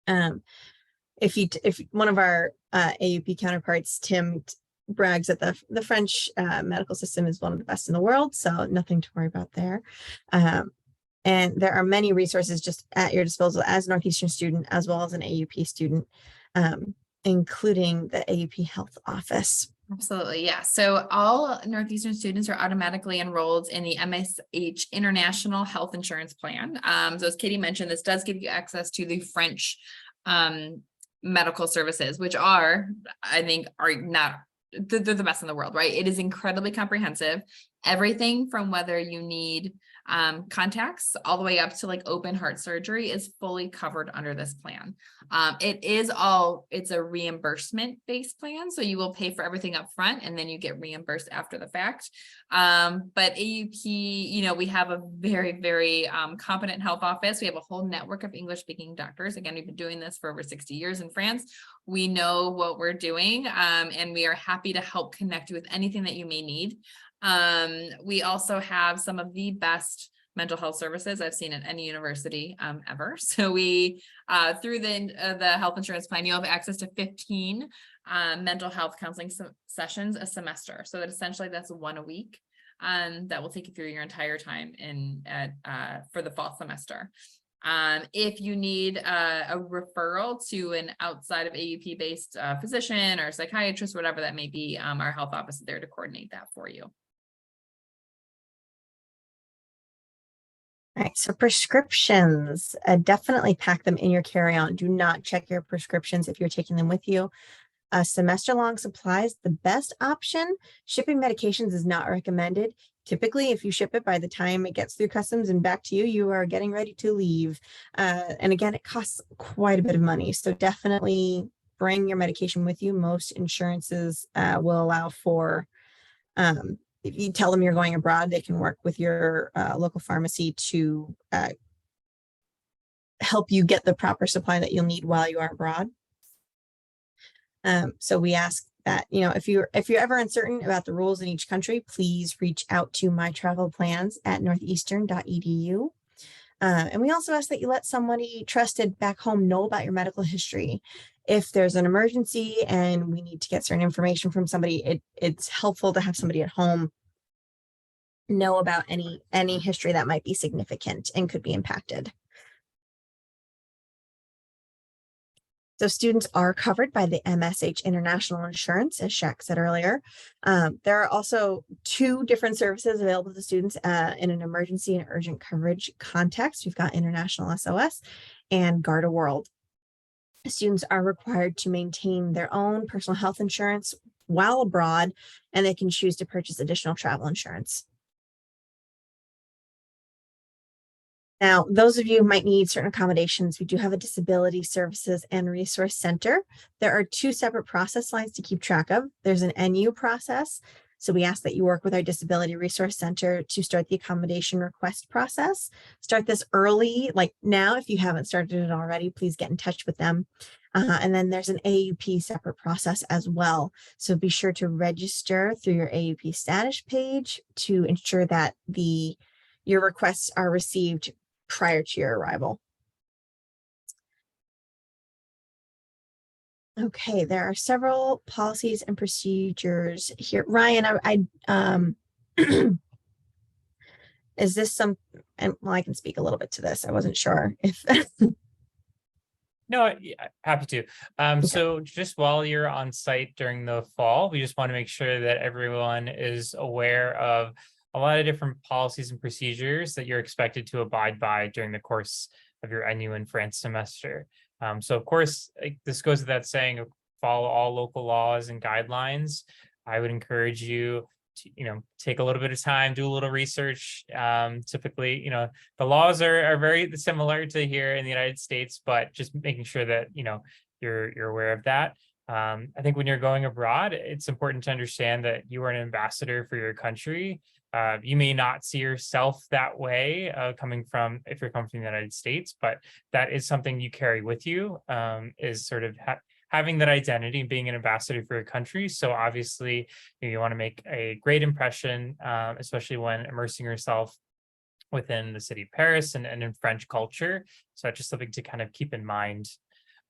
If one of our AUP counterparts, Tim, brags that the French medical system is one of the best in the world, so nothing to worry about there. And there are many resources just at your disposal as a Northeastern student, as well as an AUP student, including the AUP Health Office. Absolutely, yeah. So all Northeastern students are automatically enrolled in the MSH International Health Insurance Plan. So as Katie mentioned, this does give you access to the French medical services, which are, I think, are not, they're the best in the world, right? It is incredibly comprehensive. Everything from whether you need contacts all the way up to like open heart surgery is fully covered under this plan. It's a reimbursement based plan. So you will pay for everything up front and then you get reimbursed after the fact. But AUP, we have a very, very competent health office. We have a whole network of English speaking doctors. Again, we've been doing this for over 60 years in France. We know what we're doing, and we are happy to help connect you with anything that you may need. We also have some of the best mental health services I've seen at any university ever. So we, through the health insurance plan, you have access to 15 mental health counseling sessions a semester. So that essentially that's one a week. That will take you through your entire time for the fall semester. If you need a referral to an outside of AUP based physician or psychiatrist, whatever that may be, our health office is there to coordinate that for you. All right, so prescriptions, definitely pack them in your carry-on. Do not check your prescriptions if you're taking them with you. Semester-long supplies, the best option. Shipping medications is not recommended. Typically, if you ship it by the time it gets through customs and back to you, you are getting ready to leave. And again, it costs quite a bit of money. So definitely bring your medication with you. Most insurances will allow for, if you tell them you're going abroad, they can work with your local pharmacy to help you get the proper supply that you'll need while you are abroad. So we ask that, if you're ever uncertain about the rules in each country, please reach out to mytravelplans@northeastern.edu. And we also ask that you let somebody trusted back home know about your medical history. If there's an emergency and we need to get certain information from somebody, it's helpful to have somebody at home know about any history that might be significant and could be impacted. So students are covered by the MSH International Insurance, as Shaq said earlier. There are also 2 different services available to students in an emergency and urgent coverage context. We've got International SOS and Garda World. Students are required to maintain their own personal health insurance while abroad, and they can choose to purchase additional travel insurance. Now, those of you who might need certain accommodations, we do have a disability services and resource center. There are 2 separate process lines to keep track of. There's an NU process. So we ask that you work with our disability resource center to start the accommodation request process. Start this early, like now, if you haven't started it already, please get in touch with them. And then there's an AUP separate process as well. So be sure to register through your AUP status page to ensure that your requests are received prior to your arrival. Okay, there are several policies and procedures here. Ryan, is this some, and well, I can speak a little bit to this. I wasn't sure if No, happy to. So just while you're on site during the fall, we just want to make sure that everyone is aware of a lot of different policies and procedures that you're expected to abide by during the course of your NU in France semester. So of course, this goes without saying, follow all local laws and guidelines. I would encourage you to, take a little bit of time, do a little research. Typically, the laws are very similar to here in the United States, but just making sure that, you're aware of that. I think when you're going abroad, it's important to understand that you are an ambassador for your country. You may not see yourself that way if you're coming from the United States, but that is something you carry with you, is sort of having that identity and being an ambassador for your country. So obviously you want to make a great impression, especially when immersing yourself within the city of Paris and in French culture. So that's just something to kind of keep in mind.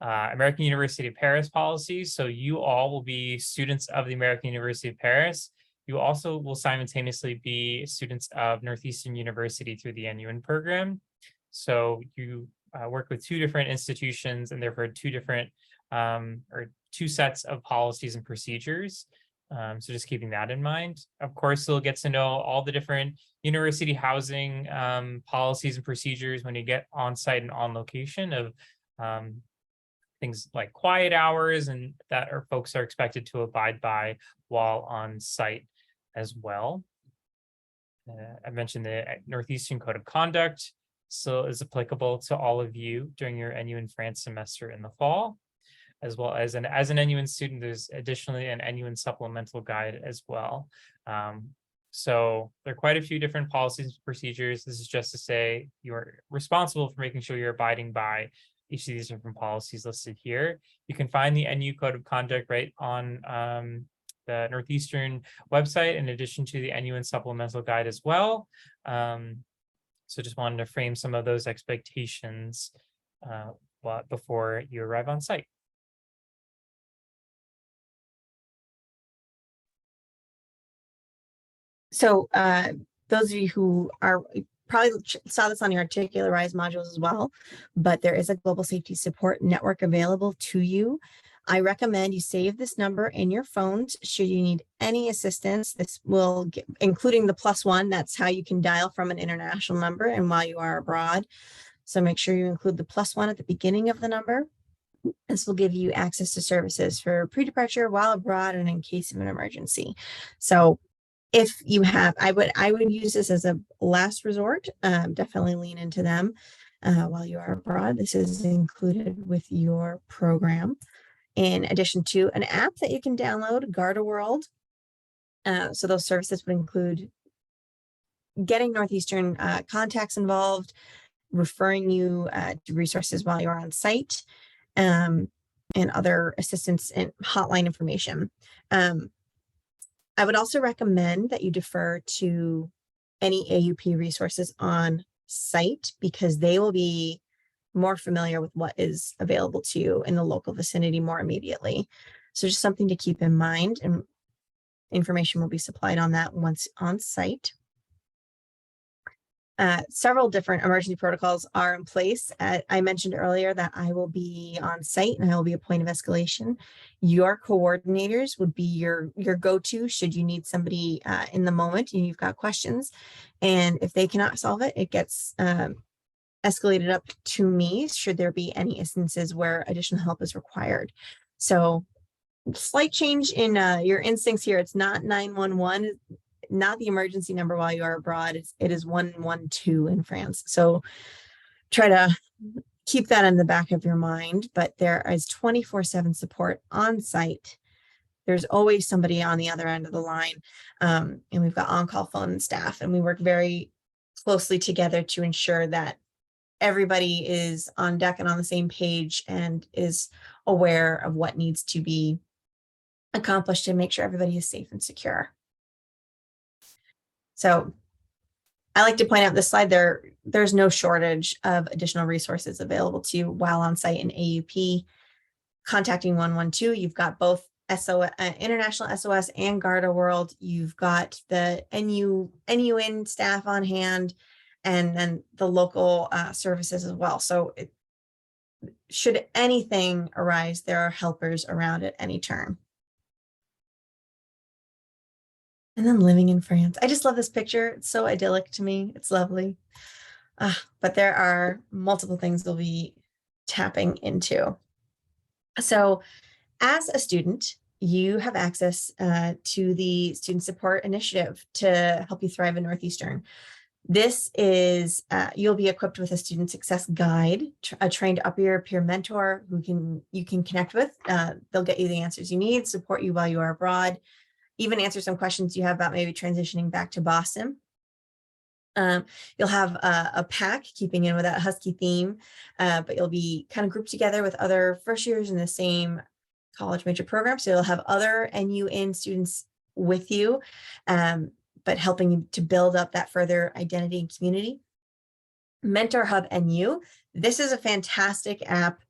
American University of Paris policy. So you all will be students of the American University of Paris. You also will simultaneously be students of Northeastern University through the NUN program. So you work with 2 different institutions and therefore 2 different or 2 sets of policies and procedures. So just keeping that in mind. Of course, you'll get to know all the different university housing policies and procedures when you get on site and on location of things like quiet hours and that folks are expected to abide by while on site as well. I mentioned the Northeastern Code of Conduct still is applicable to all of you during your NU in France semester in the fall, as well as an NUN student, there's additionally an NUN supplemental guide as well. So there are quite a few different policies and procedures. This is just to say you're responsible for making sure you're abiding by each of these different policies listed here. You can find the NU Code of Conduct right on the Northeastern website, in addition to the NUN supplemental guide as well. So just wanted to frame some of those expectations before you arrive on site. So those of you who are probably saw this on your Articularize modules as well, but there is a global safety support network available to you. I recommend you save this number in your phones should you need any assistance. This will get, including the +1, that's how you can dial from an international number and while you are abroad. So make sure you include the +1 at the beginning of the number. This will give you access to services for pre-departure, while abroad, and in case of an emergency. So if you have, I would use this as a last resort. Definitely lean into them while you are abroad. This is included with your program, in addition to an app that you can download, GardaWorld. So those services would include getting Northeastern contacts involved, referring you to resources while you're on site, and other assistance and hotline information. I would also recommend that you defer to any AUP resources on site, because they will be more familiar with what is available to you in the local vicinity more immediately. So just something to keep in mind, and information will be supplied on that once on site. Several different emergency protocols are in place. I mentioned earlier that I will be on site and I will be a point of escalation. Your coordinators would be your go-to should you need somebody in the moment and you've got questions. And if they cannot solve it, it gets escalated up to me should there be any instances where additional help is required. So slight change in your instincts here. It's not 911. Not the emergency number while you are abroad. It is 112 in France. So try to keep that in the back of your mind, but there is 24/7 support on site. There's always somebody on the other end of the line. And we've got on-call phone staff, and we work very closely together to ensure that everybody is on deck and on the same page and is aware of what needs to be accomplished to make sure everybody is safe and secure. So I like to point out this slide, there's no shortage of additional resources available to you while on site in AUP. Contacting 112, you've got both SOS, International SOS and GardaWorld. You've got the NUN staff on hand, and then the local services as well. So should anything arise, there are helpers around at any turn. And then living in France. I just love this picture. It's so idyllic to me. It's lovely. But there are multiple things we'll be tapping into. So as a student, you have access to the Student Support Initiative to help you thrive in Northeastern. This is, you'll be equipped with a student success guide, a trained up-year peer mentor who you can connect with. They'll get you the answers you need, support you while you are abroad, even answer some questions you have about maybe transitioning back to Boston. You'll have a pack keeping in with that Husky theme, but you'll be kind of grouped together with other first years in the same college major program. So you'll have other NUN students with you, but helping you to build up that further identity and community. Mentor Hub NU. This is a fantastic app.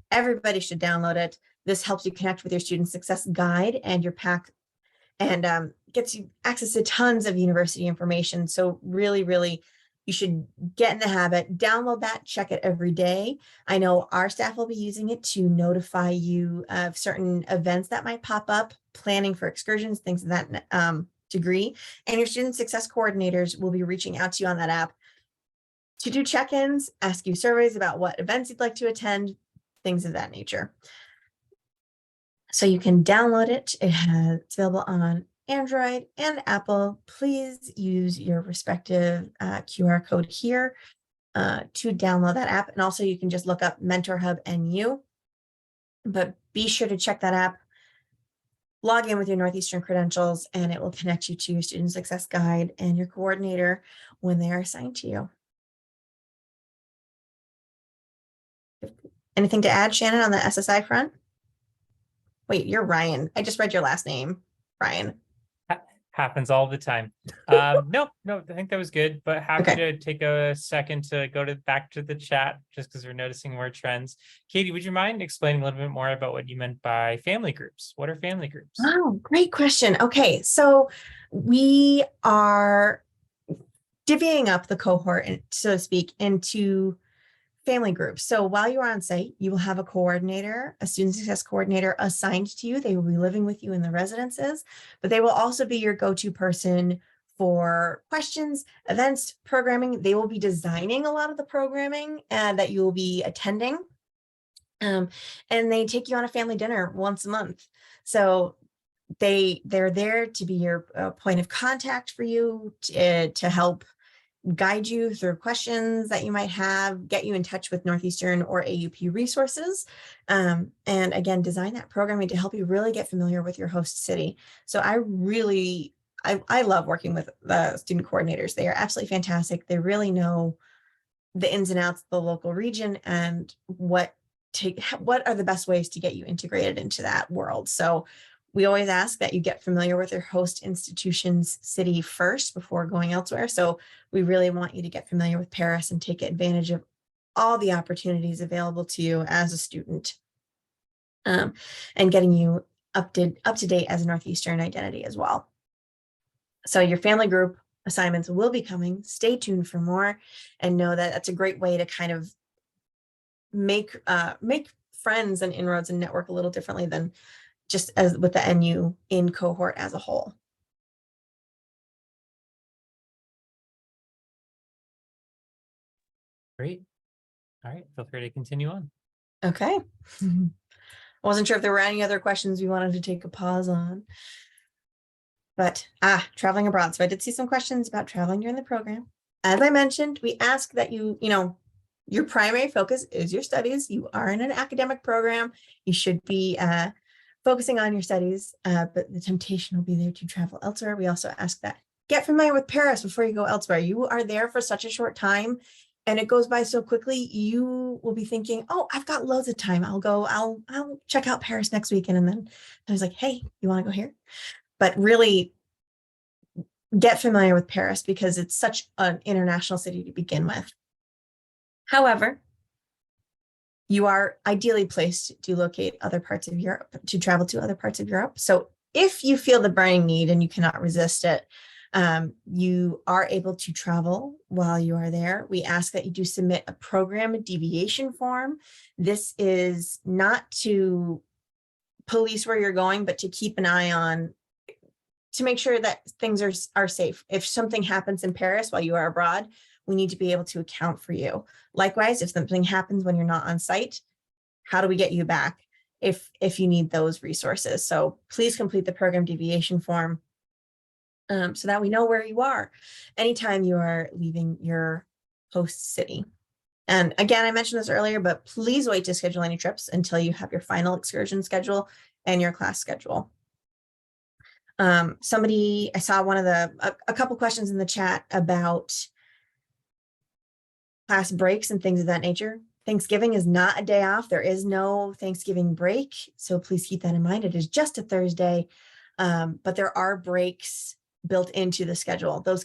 Everybody should download it. This helps you connect with your student success guide and your pack, and gets you access to tons of university information. So really, really, you should get in the habit, download that, check it every day. I know our staff will be using it to notify you of certain events that might pop up, planning for excursions, things of that degree. And your student success coordinators will be reaching out to you on that app to do check-ins, ask you surveys about what events you'd like to attend, things of that nature. So you can download it. It's available on Android, and Apple, please use your respective QR code here to download that app. And also you can just look up Mentor Hub NU, but be sure to check that app, log in with your Northeastern credentials, and it will connect you to your student success guide and your coordinator when they are assigned to you. Anything to add, Shannon, on the SSI front? Wait, you're Ryan. I just read your last name, Ryan. Happens all the time. No, I think that was good, but happy Okay. to take a second to go back to the chat just because we're noticing more trends. Katie, would you mind explaining a little bit more about what you meant by family groups? What are family groups? Oh, great question. Okay, so we are divvying up the cohort, so to speak, into family groups. So while you are on site, you will have a coordinator, a student success coordinator assigned to you. They will be living with you in the residences, but they will also be your go-to person for questions, events, programming. They will be designing a lot of the programming that you will be attending. And they take you on a family dinner once a month. So they're there to be your point of contact for you to help guide you through questions that you might have, get you in touch with Northeastern or AUP resources, and again, design that programming to help you really get familiar with your host city. So I love working with the student coordinators. They are absolutely fantastic. They really know the ins and outs of the local region and what are the best ways to get you integrated into that world. So we always ask that you get familiar with your host institution's city first before going elsewhere. So we really want you to get familiar with Paris and take advantage of all the opportunities available to you as a student, and getting you up to date as a Northeastern identity as well. So your family group assignments will be coming. Stay tuned for more, and know that that's a great way to kind of make friends and inroads and network a little differently than just as with the NU in cohort as a whole. Great. All right, feel free to continue on. Okay. I wasn't sure if there were any other questions we wanted to take a pause on. But traveling abroad. So I did see some questions about traveling during the program. As I mentioned, we ask that your primary focus is your studies. You are in an academic program. You should be focusing on your studies, but the temptation will be there to travel elsewhere. We also ask that get familiar with Paris before you go elsewhere. You are there for such a short time and it goes by so quickly. You will be thinking, oh, I've got loads of time. I'll check out Paris next weekend. And then I was like, hey, you want to go here? But really get familiar with Paris because it's such an international city to begin with. However, you are ideally placed to locate other parts of Europe, to travel to other parts of Europe. So if you feel the burning need and you cannot resist it, you are able to travel while you are there. We ask that you do submit a program deviation form. This is not to police where you're going, but to keep an eye on, to make sure that things are safe. If something happens in Paris while you are abroad, we need to be able to account for you. Likewise, if something happens when you're not on site, how do we get you back if you need those resources? So please complete the program deviation form so that we know where you are anytime you are leaving your host city. And again, I mentioned this earlier, but please wait to schedule any trips until you have your final excursion schedule and your class schedule. I saw a couple questions in the chat about class breaks and things of that nature. Thanksgiving is not a day off. There is no Thanksgiving break. So please keep that in mind. It is just a Thursday, but there are breaks built into the schedule. Those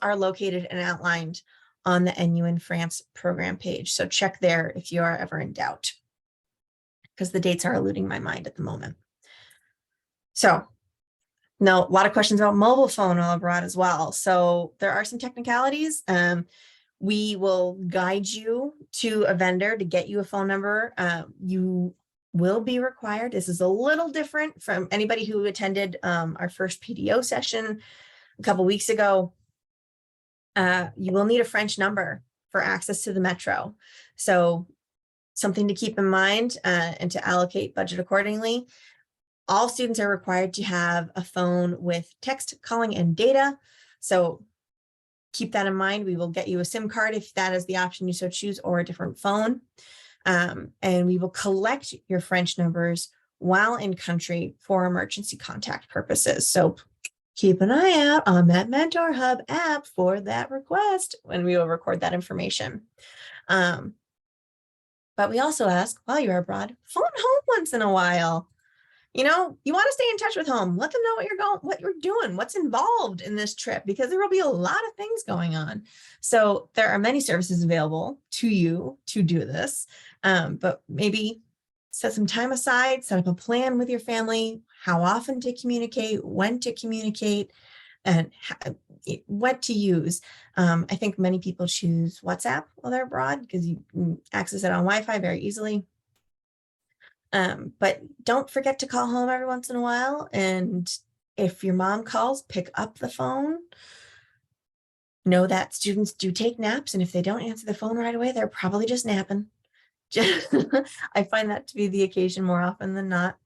are located and outlined on the NU in France program page. So check there if you are ever in doubt, because the dates are eluding my mind at the moment. So now a lot of questions about mobile phone while abroad as well. So there are some technicalities. We will guide you to a vendor to get you a phone number. You will be required. This is a little different from anybody who attended our first PDO session a couple weeks ago. You will need a French number for access to the metro. So something to keep in mind and to allocate budget accordingly. All students are required to have a phone with text, calling, and data. So keep that in mind. We will get you a SIM card if that is the option you so choose, or a different phone. And we will collect your French numbers while in country for emergency contact purposes. So keep an eye out on that Mentor Hub app for that request when we will record that information. But we also ask, while you're abroad, phone home once in a while. You know, you want to stay in touch with home. Let them know what you're doing, what's involved in this trip, because there will be a lot of things going on. So there are many services available to you to do this, but maybe set some time aside, set up a plan with your family, how often to communicate, when to communicate, and what to use. I think many people choose WhatsApp while they're abroad because you can access it on Wi-Fi very easily. But don't forget to call home every once in a while. And if your mom calls, pick up the phone. Know that students do take naps, and if they don't answer the phone right away, they're probably just napping. I find that to be the occasion more often than not.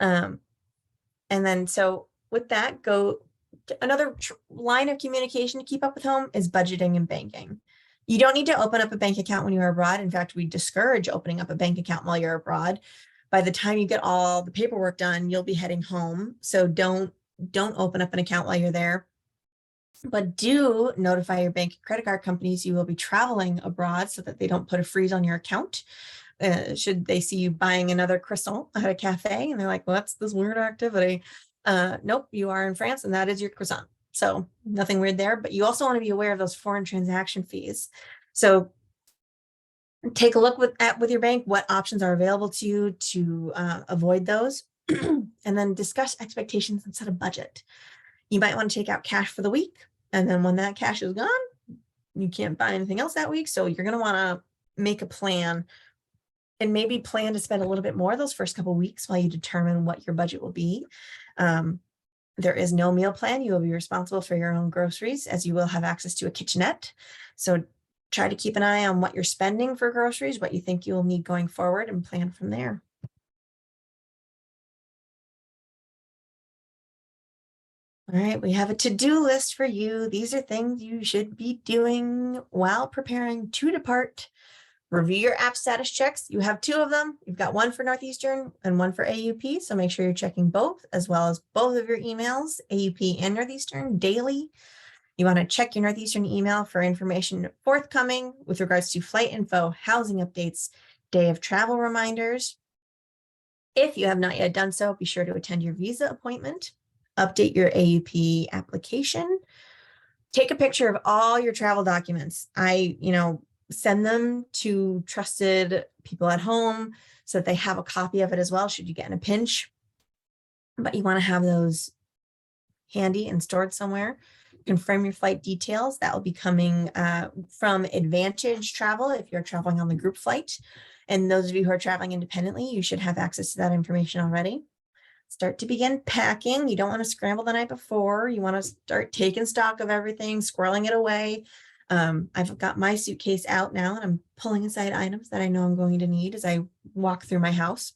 And then so with that, go to another line of communication to keep up with home is budgeting and banking. You don't need to open up a bank account when you're abroad. In fact, we discourage opening up a bank account while you're abroad. By the time you get all the paperwork done, you'll be heading home. So don't open up an account while you're there. But do notify your bank and credit card companies you will be traveling abroad so that they don't put a freeze on your account. Should they see you buying another croissant at a cafe and they're like, what's this weird activity? Nope, you are in France and that is your croissant. So nothing weird there, but you also want to be aware of those foreign transaction fees. So take a look with your bank, what options are available to you to avoid those, and then discuss expectations and set a budget. You might want to take out cash for the week. And then when that cash is gone, you can't buy anything else that week. So you're going to want to make a plan and maybe plan to spend a little bit more those first couple of weeks while you determine what your budget will be. There is no meal plan. You will be responsible for your own groceries, as you will have access to a kitchenette. So try to keep an eye on what you're spending for groceries, what you think you will need going forward, and plan from there. All right, we have a to-do list for you. These are things you should be doing while preparing to depart. Review your app status checks. You have 2 of them. You've got one for Northeastern and one for AUP. So make sure you're checking both, as well as both of your emails, AUP and Northeastern, daily. You want to check your Northeastern email for information forthcoming with regards to flight info, housing updates, day of travel reminders. If you have not yet done so, be sure to attend your visa appointment, update your AUP application, take a picture of all your travel documents. Send them to trusted people at home so that they have a copy of it as well, should you get in a pinch. But you want to have those handy and stored somewhere. Confirm your flight details. That will be coming from Advantage Travel if you're traveling on the group flight. And those of you who are traveling independently, you should have access to that information already. Start to begin packing. You don't want to scramble the night before. You want to start taking stock of everything, squirreling it away. I've got my suitcase out now and I'm pulling aside items that I know I'm going to need as I walk through my house.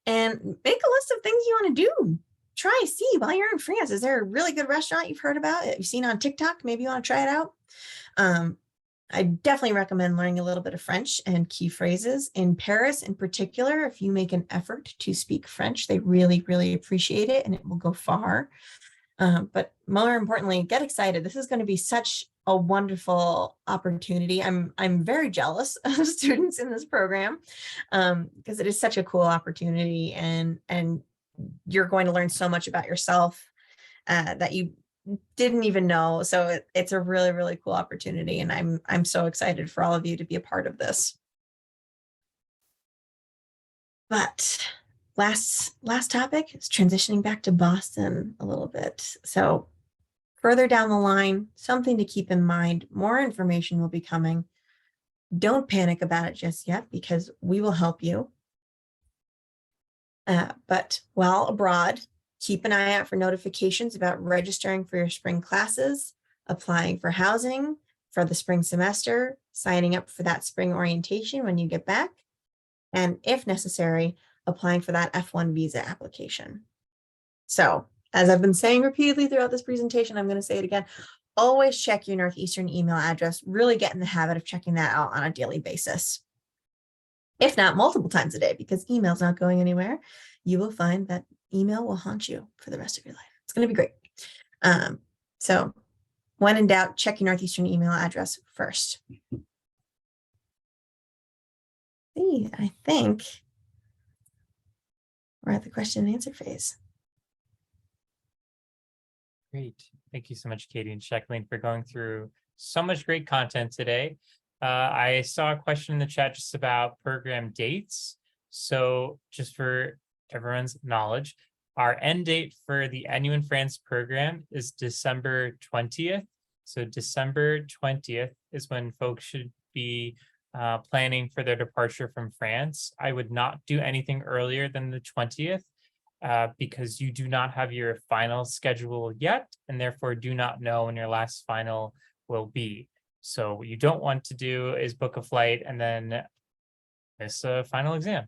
And make a list of things you want to do. Try, see while you're in France. Is there a really good restaurant you've heard about, that you've seen on TikTok? Maybe you want to try it out. I definitely recommend learning a little bit of French and key phrases. In Paris in particular, if you make an effort to speak French, they really, really appreciate it and it will go far. But more importantly, get excited. This is going to be such a wonderful opportunity. I'm very jealous of students in this program because it is such a cool opportunity, and you're going to learn so much about yourself that you didn't even know. So it's a really, really cool opportunity, and I'm so excited for all of you to be a part of this. But last topic is transitioning back to Boston a little bit. So further down the line, something to keep in mind, more information will be coming. Don't panic about it just yet because we will help you. But while abroad, keep an eye out for notifications about registering for your spring classes, applying for housing for the spring semester, signing up for that spring orientation when you get back, and if necessary, applying for that F1 visa application. So as I've been saying repeatedly throughout this presentation, I'm going to say it again. Always check your Northeastern email address. Really get in the habit of checking that out on a daily basis. If not multiple times a day, because email's not going anywhere, you will find that email will haunt you for the rest of your life. It's going to be great. So when in doubt, check your Northeastern email address first. See, I think we're at the question and answer phase. Great. Thank you so much, Katie and Jacqueline, for going through so much great content today. I saw a question in the chat just about program dates. So just for everyone's knowledge, our end date for the NU in France program is December 20th. So December 20th is when folks should be planning for their departure from France. I would not do anything earlier than the 20th. Because you do not have your final schedule yet, and therefore do not know when your last final will be. So what you don't want to do is book a flight and then miss a final exam.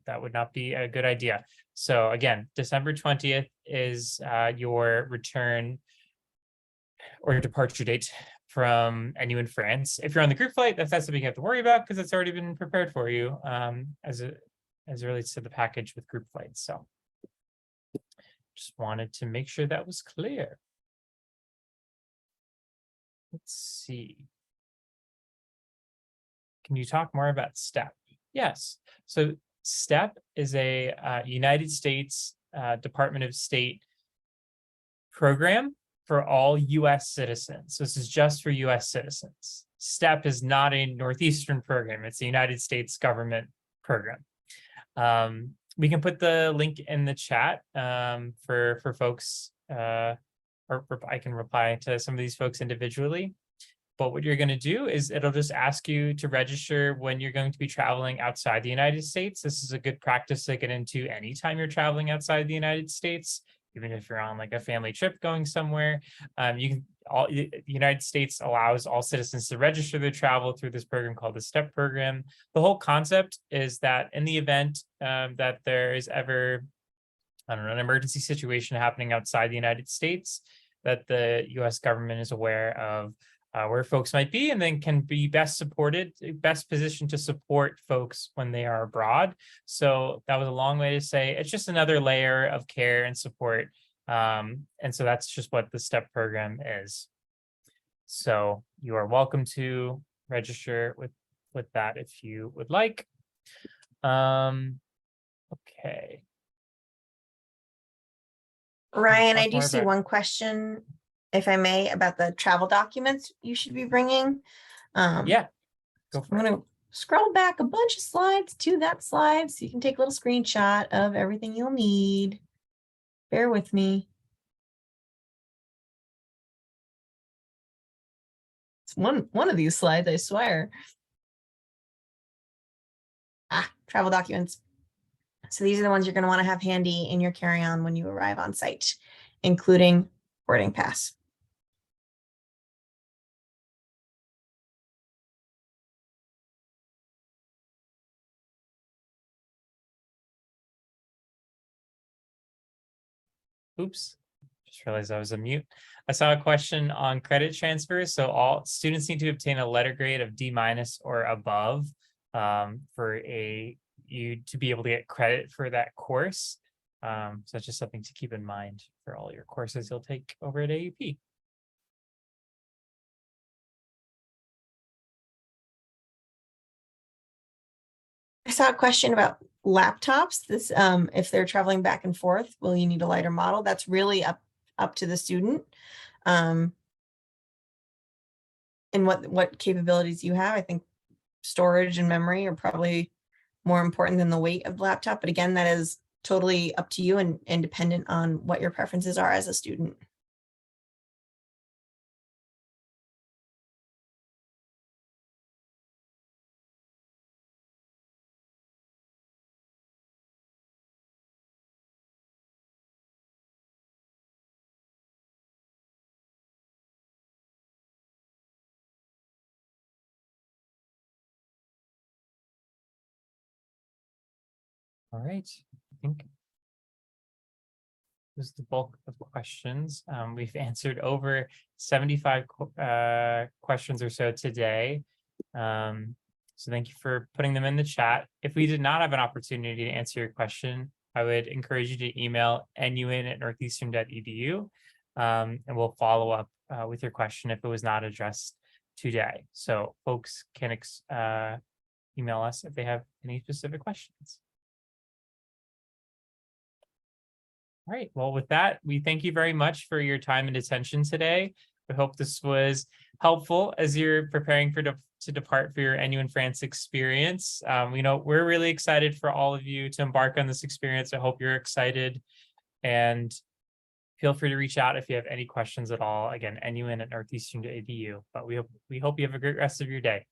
That would not be a good idea. So again, December 20th is your return or departure date from NU in France. If you're on the group flight, that's something you have to worry about because it's already been prepared for you as it relates to the package with group flights. So just wanted to make sure that was clear. Let's see. Can you talk more about STEP? Yes. So STEP is a United States Department of State program for all US citizens. So this is just for US citizens. STEP is not a Northeastern program. It's a United States government program. We can put the link in the chat for folks, or I can reply to some of these folks individually. But what you're going to do is it'll just ask you to register when you're going to be traveling outside the United States. This is a good practice to get into anytime you're traveling outside the United States, even if you're on like a family trip going somewhere. The United States allows all citizens to register their travel through this program called the STEP program. The whole concept is that in the event that there is ever, I don't know, an emergency situation happening outside the United States, that the US government is aware of where folks might be and then can be best positioned to support folks when they are abroad. So that was a long way to say it's just another layer of care and support. And so that's just what the STEP program is. So you are welcome to register with that if you would like. Okay. Ryan, I Talk do more see about- one question, if I may, about the travel documents you should be bringing. Yeah, go I'm for it. going to scroll back a bunch of slides to that slide so you can take a little screenshot of everything you'll need. Bear with me. It's one of these slides, I swear. Travel documents. So these are the ones you're going to want to have handy in your carry-on when you arrive on site, including boarding pass. Oops, just realized I was on mute. I saw a question on credit transfers. So all students need to obtain a letter grade of D- or above for you to be able to get credit for that course. So that's just something to keep in mind for all your courses you'll take over at AUP. I saw a question about laptops. This, if they're traveling back and forth, will you need a lighter model? That's really up to the student. And what capabilities you have. I think storage and memory are probably more important than the weight of the laptop. But again, that is totally up to you and dependent on what your preferences are as a student. All right, I think was the bulk of questions. We've answered over 75 questions or so today. So thank you for putting them in the chat. If we did not have an opportunity to answer your question, I would encourage you to email nun@northeastern.edu, and we'll follow up with your question if it was not addressed today. So folks can email us if they have any specific questions. All right, well, with that, we thank you very much for your time and attention today. We hope this was helpful as you're preparing to depart for your NUN France experience. We're really excited for all of you to embark on this experience. I hope you're excited, and feel free to reach out if you have any questions at all. Again, NUN@northeastern.edu. But we hope you have a great rest of your day.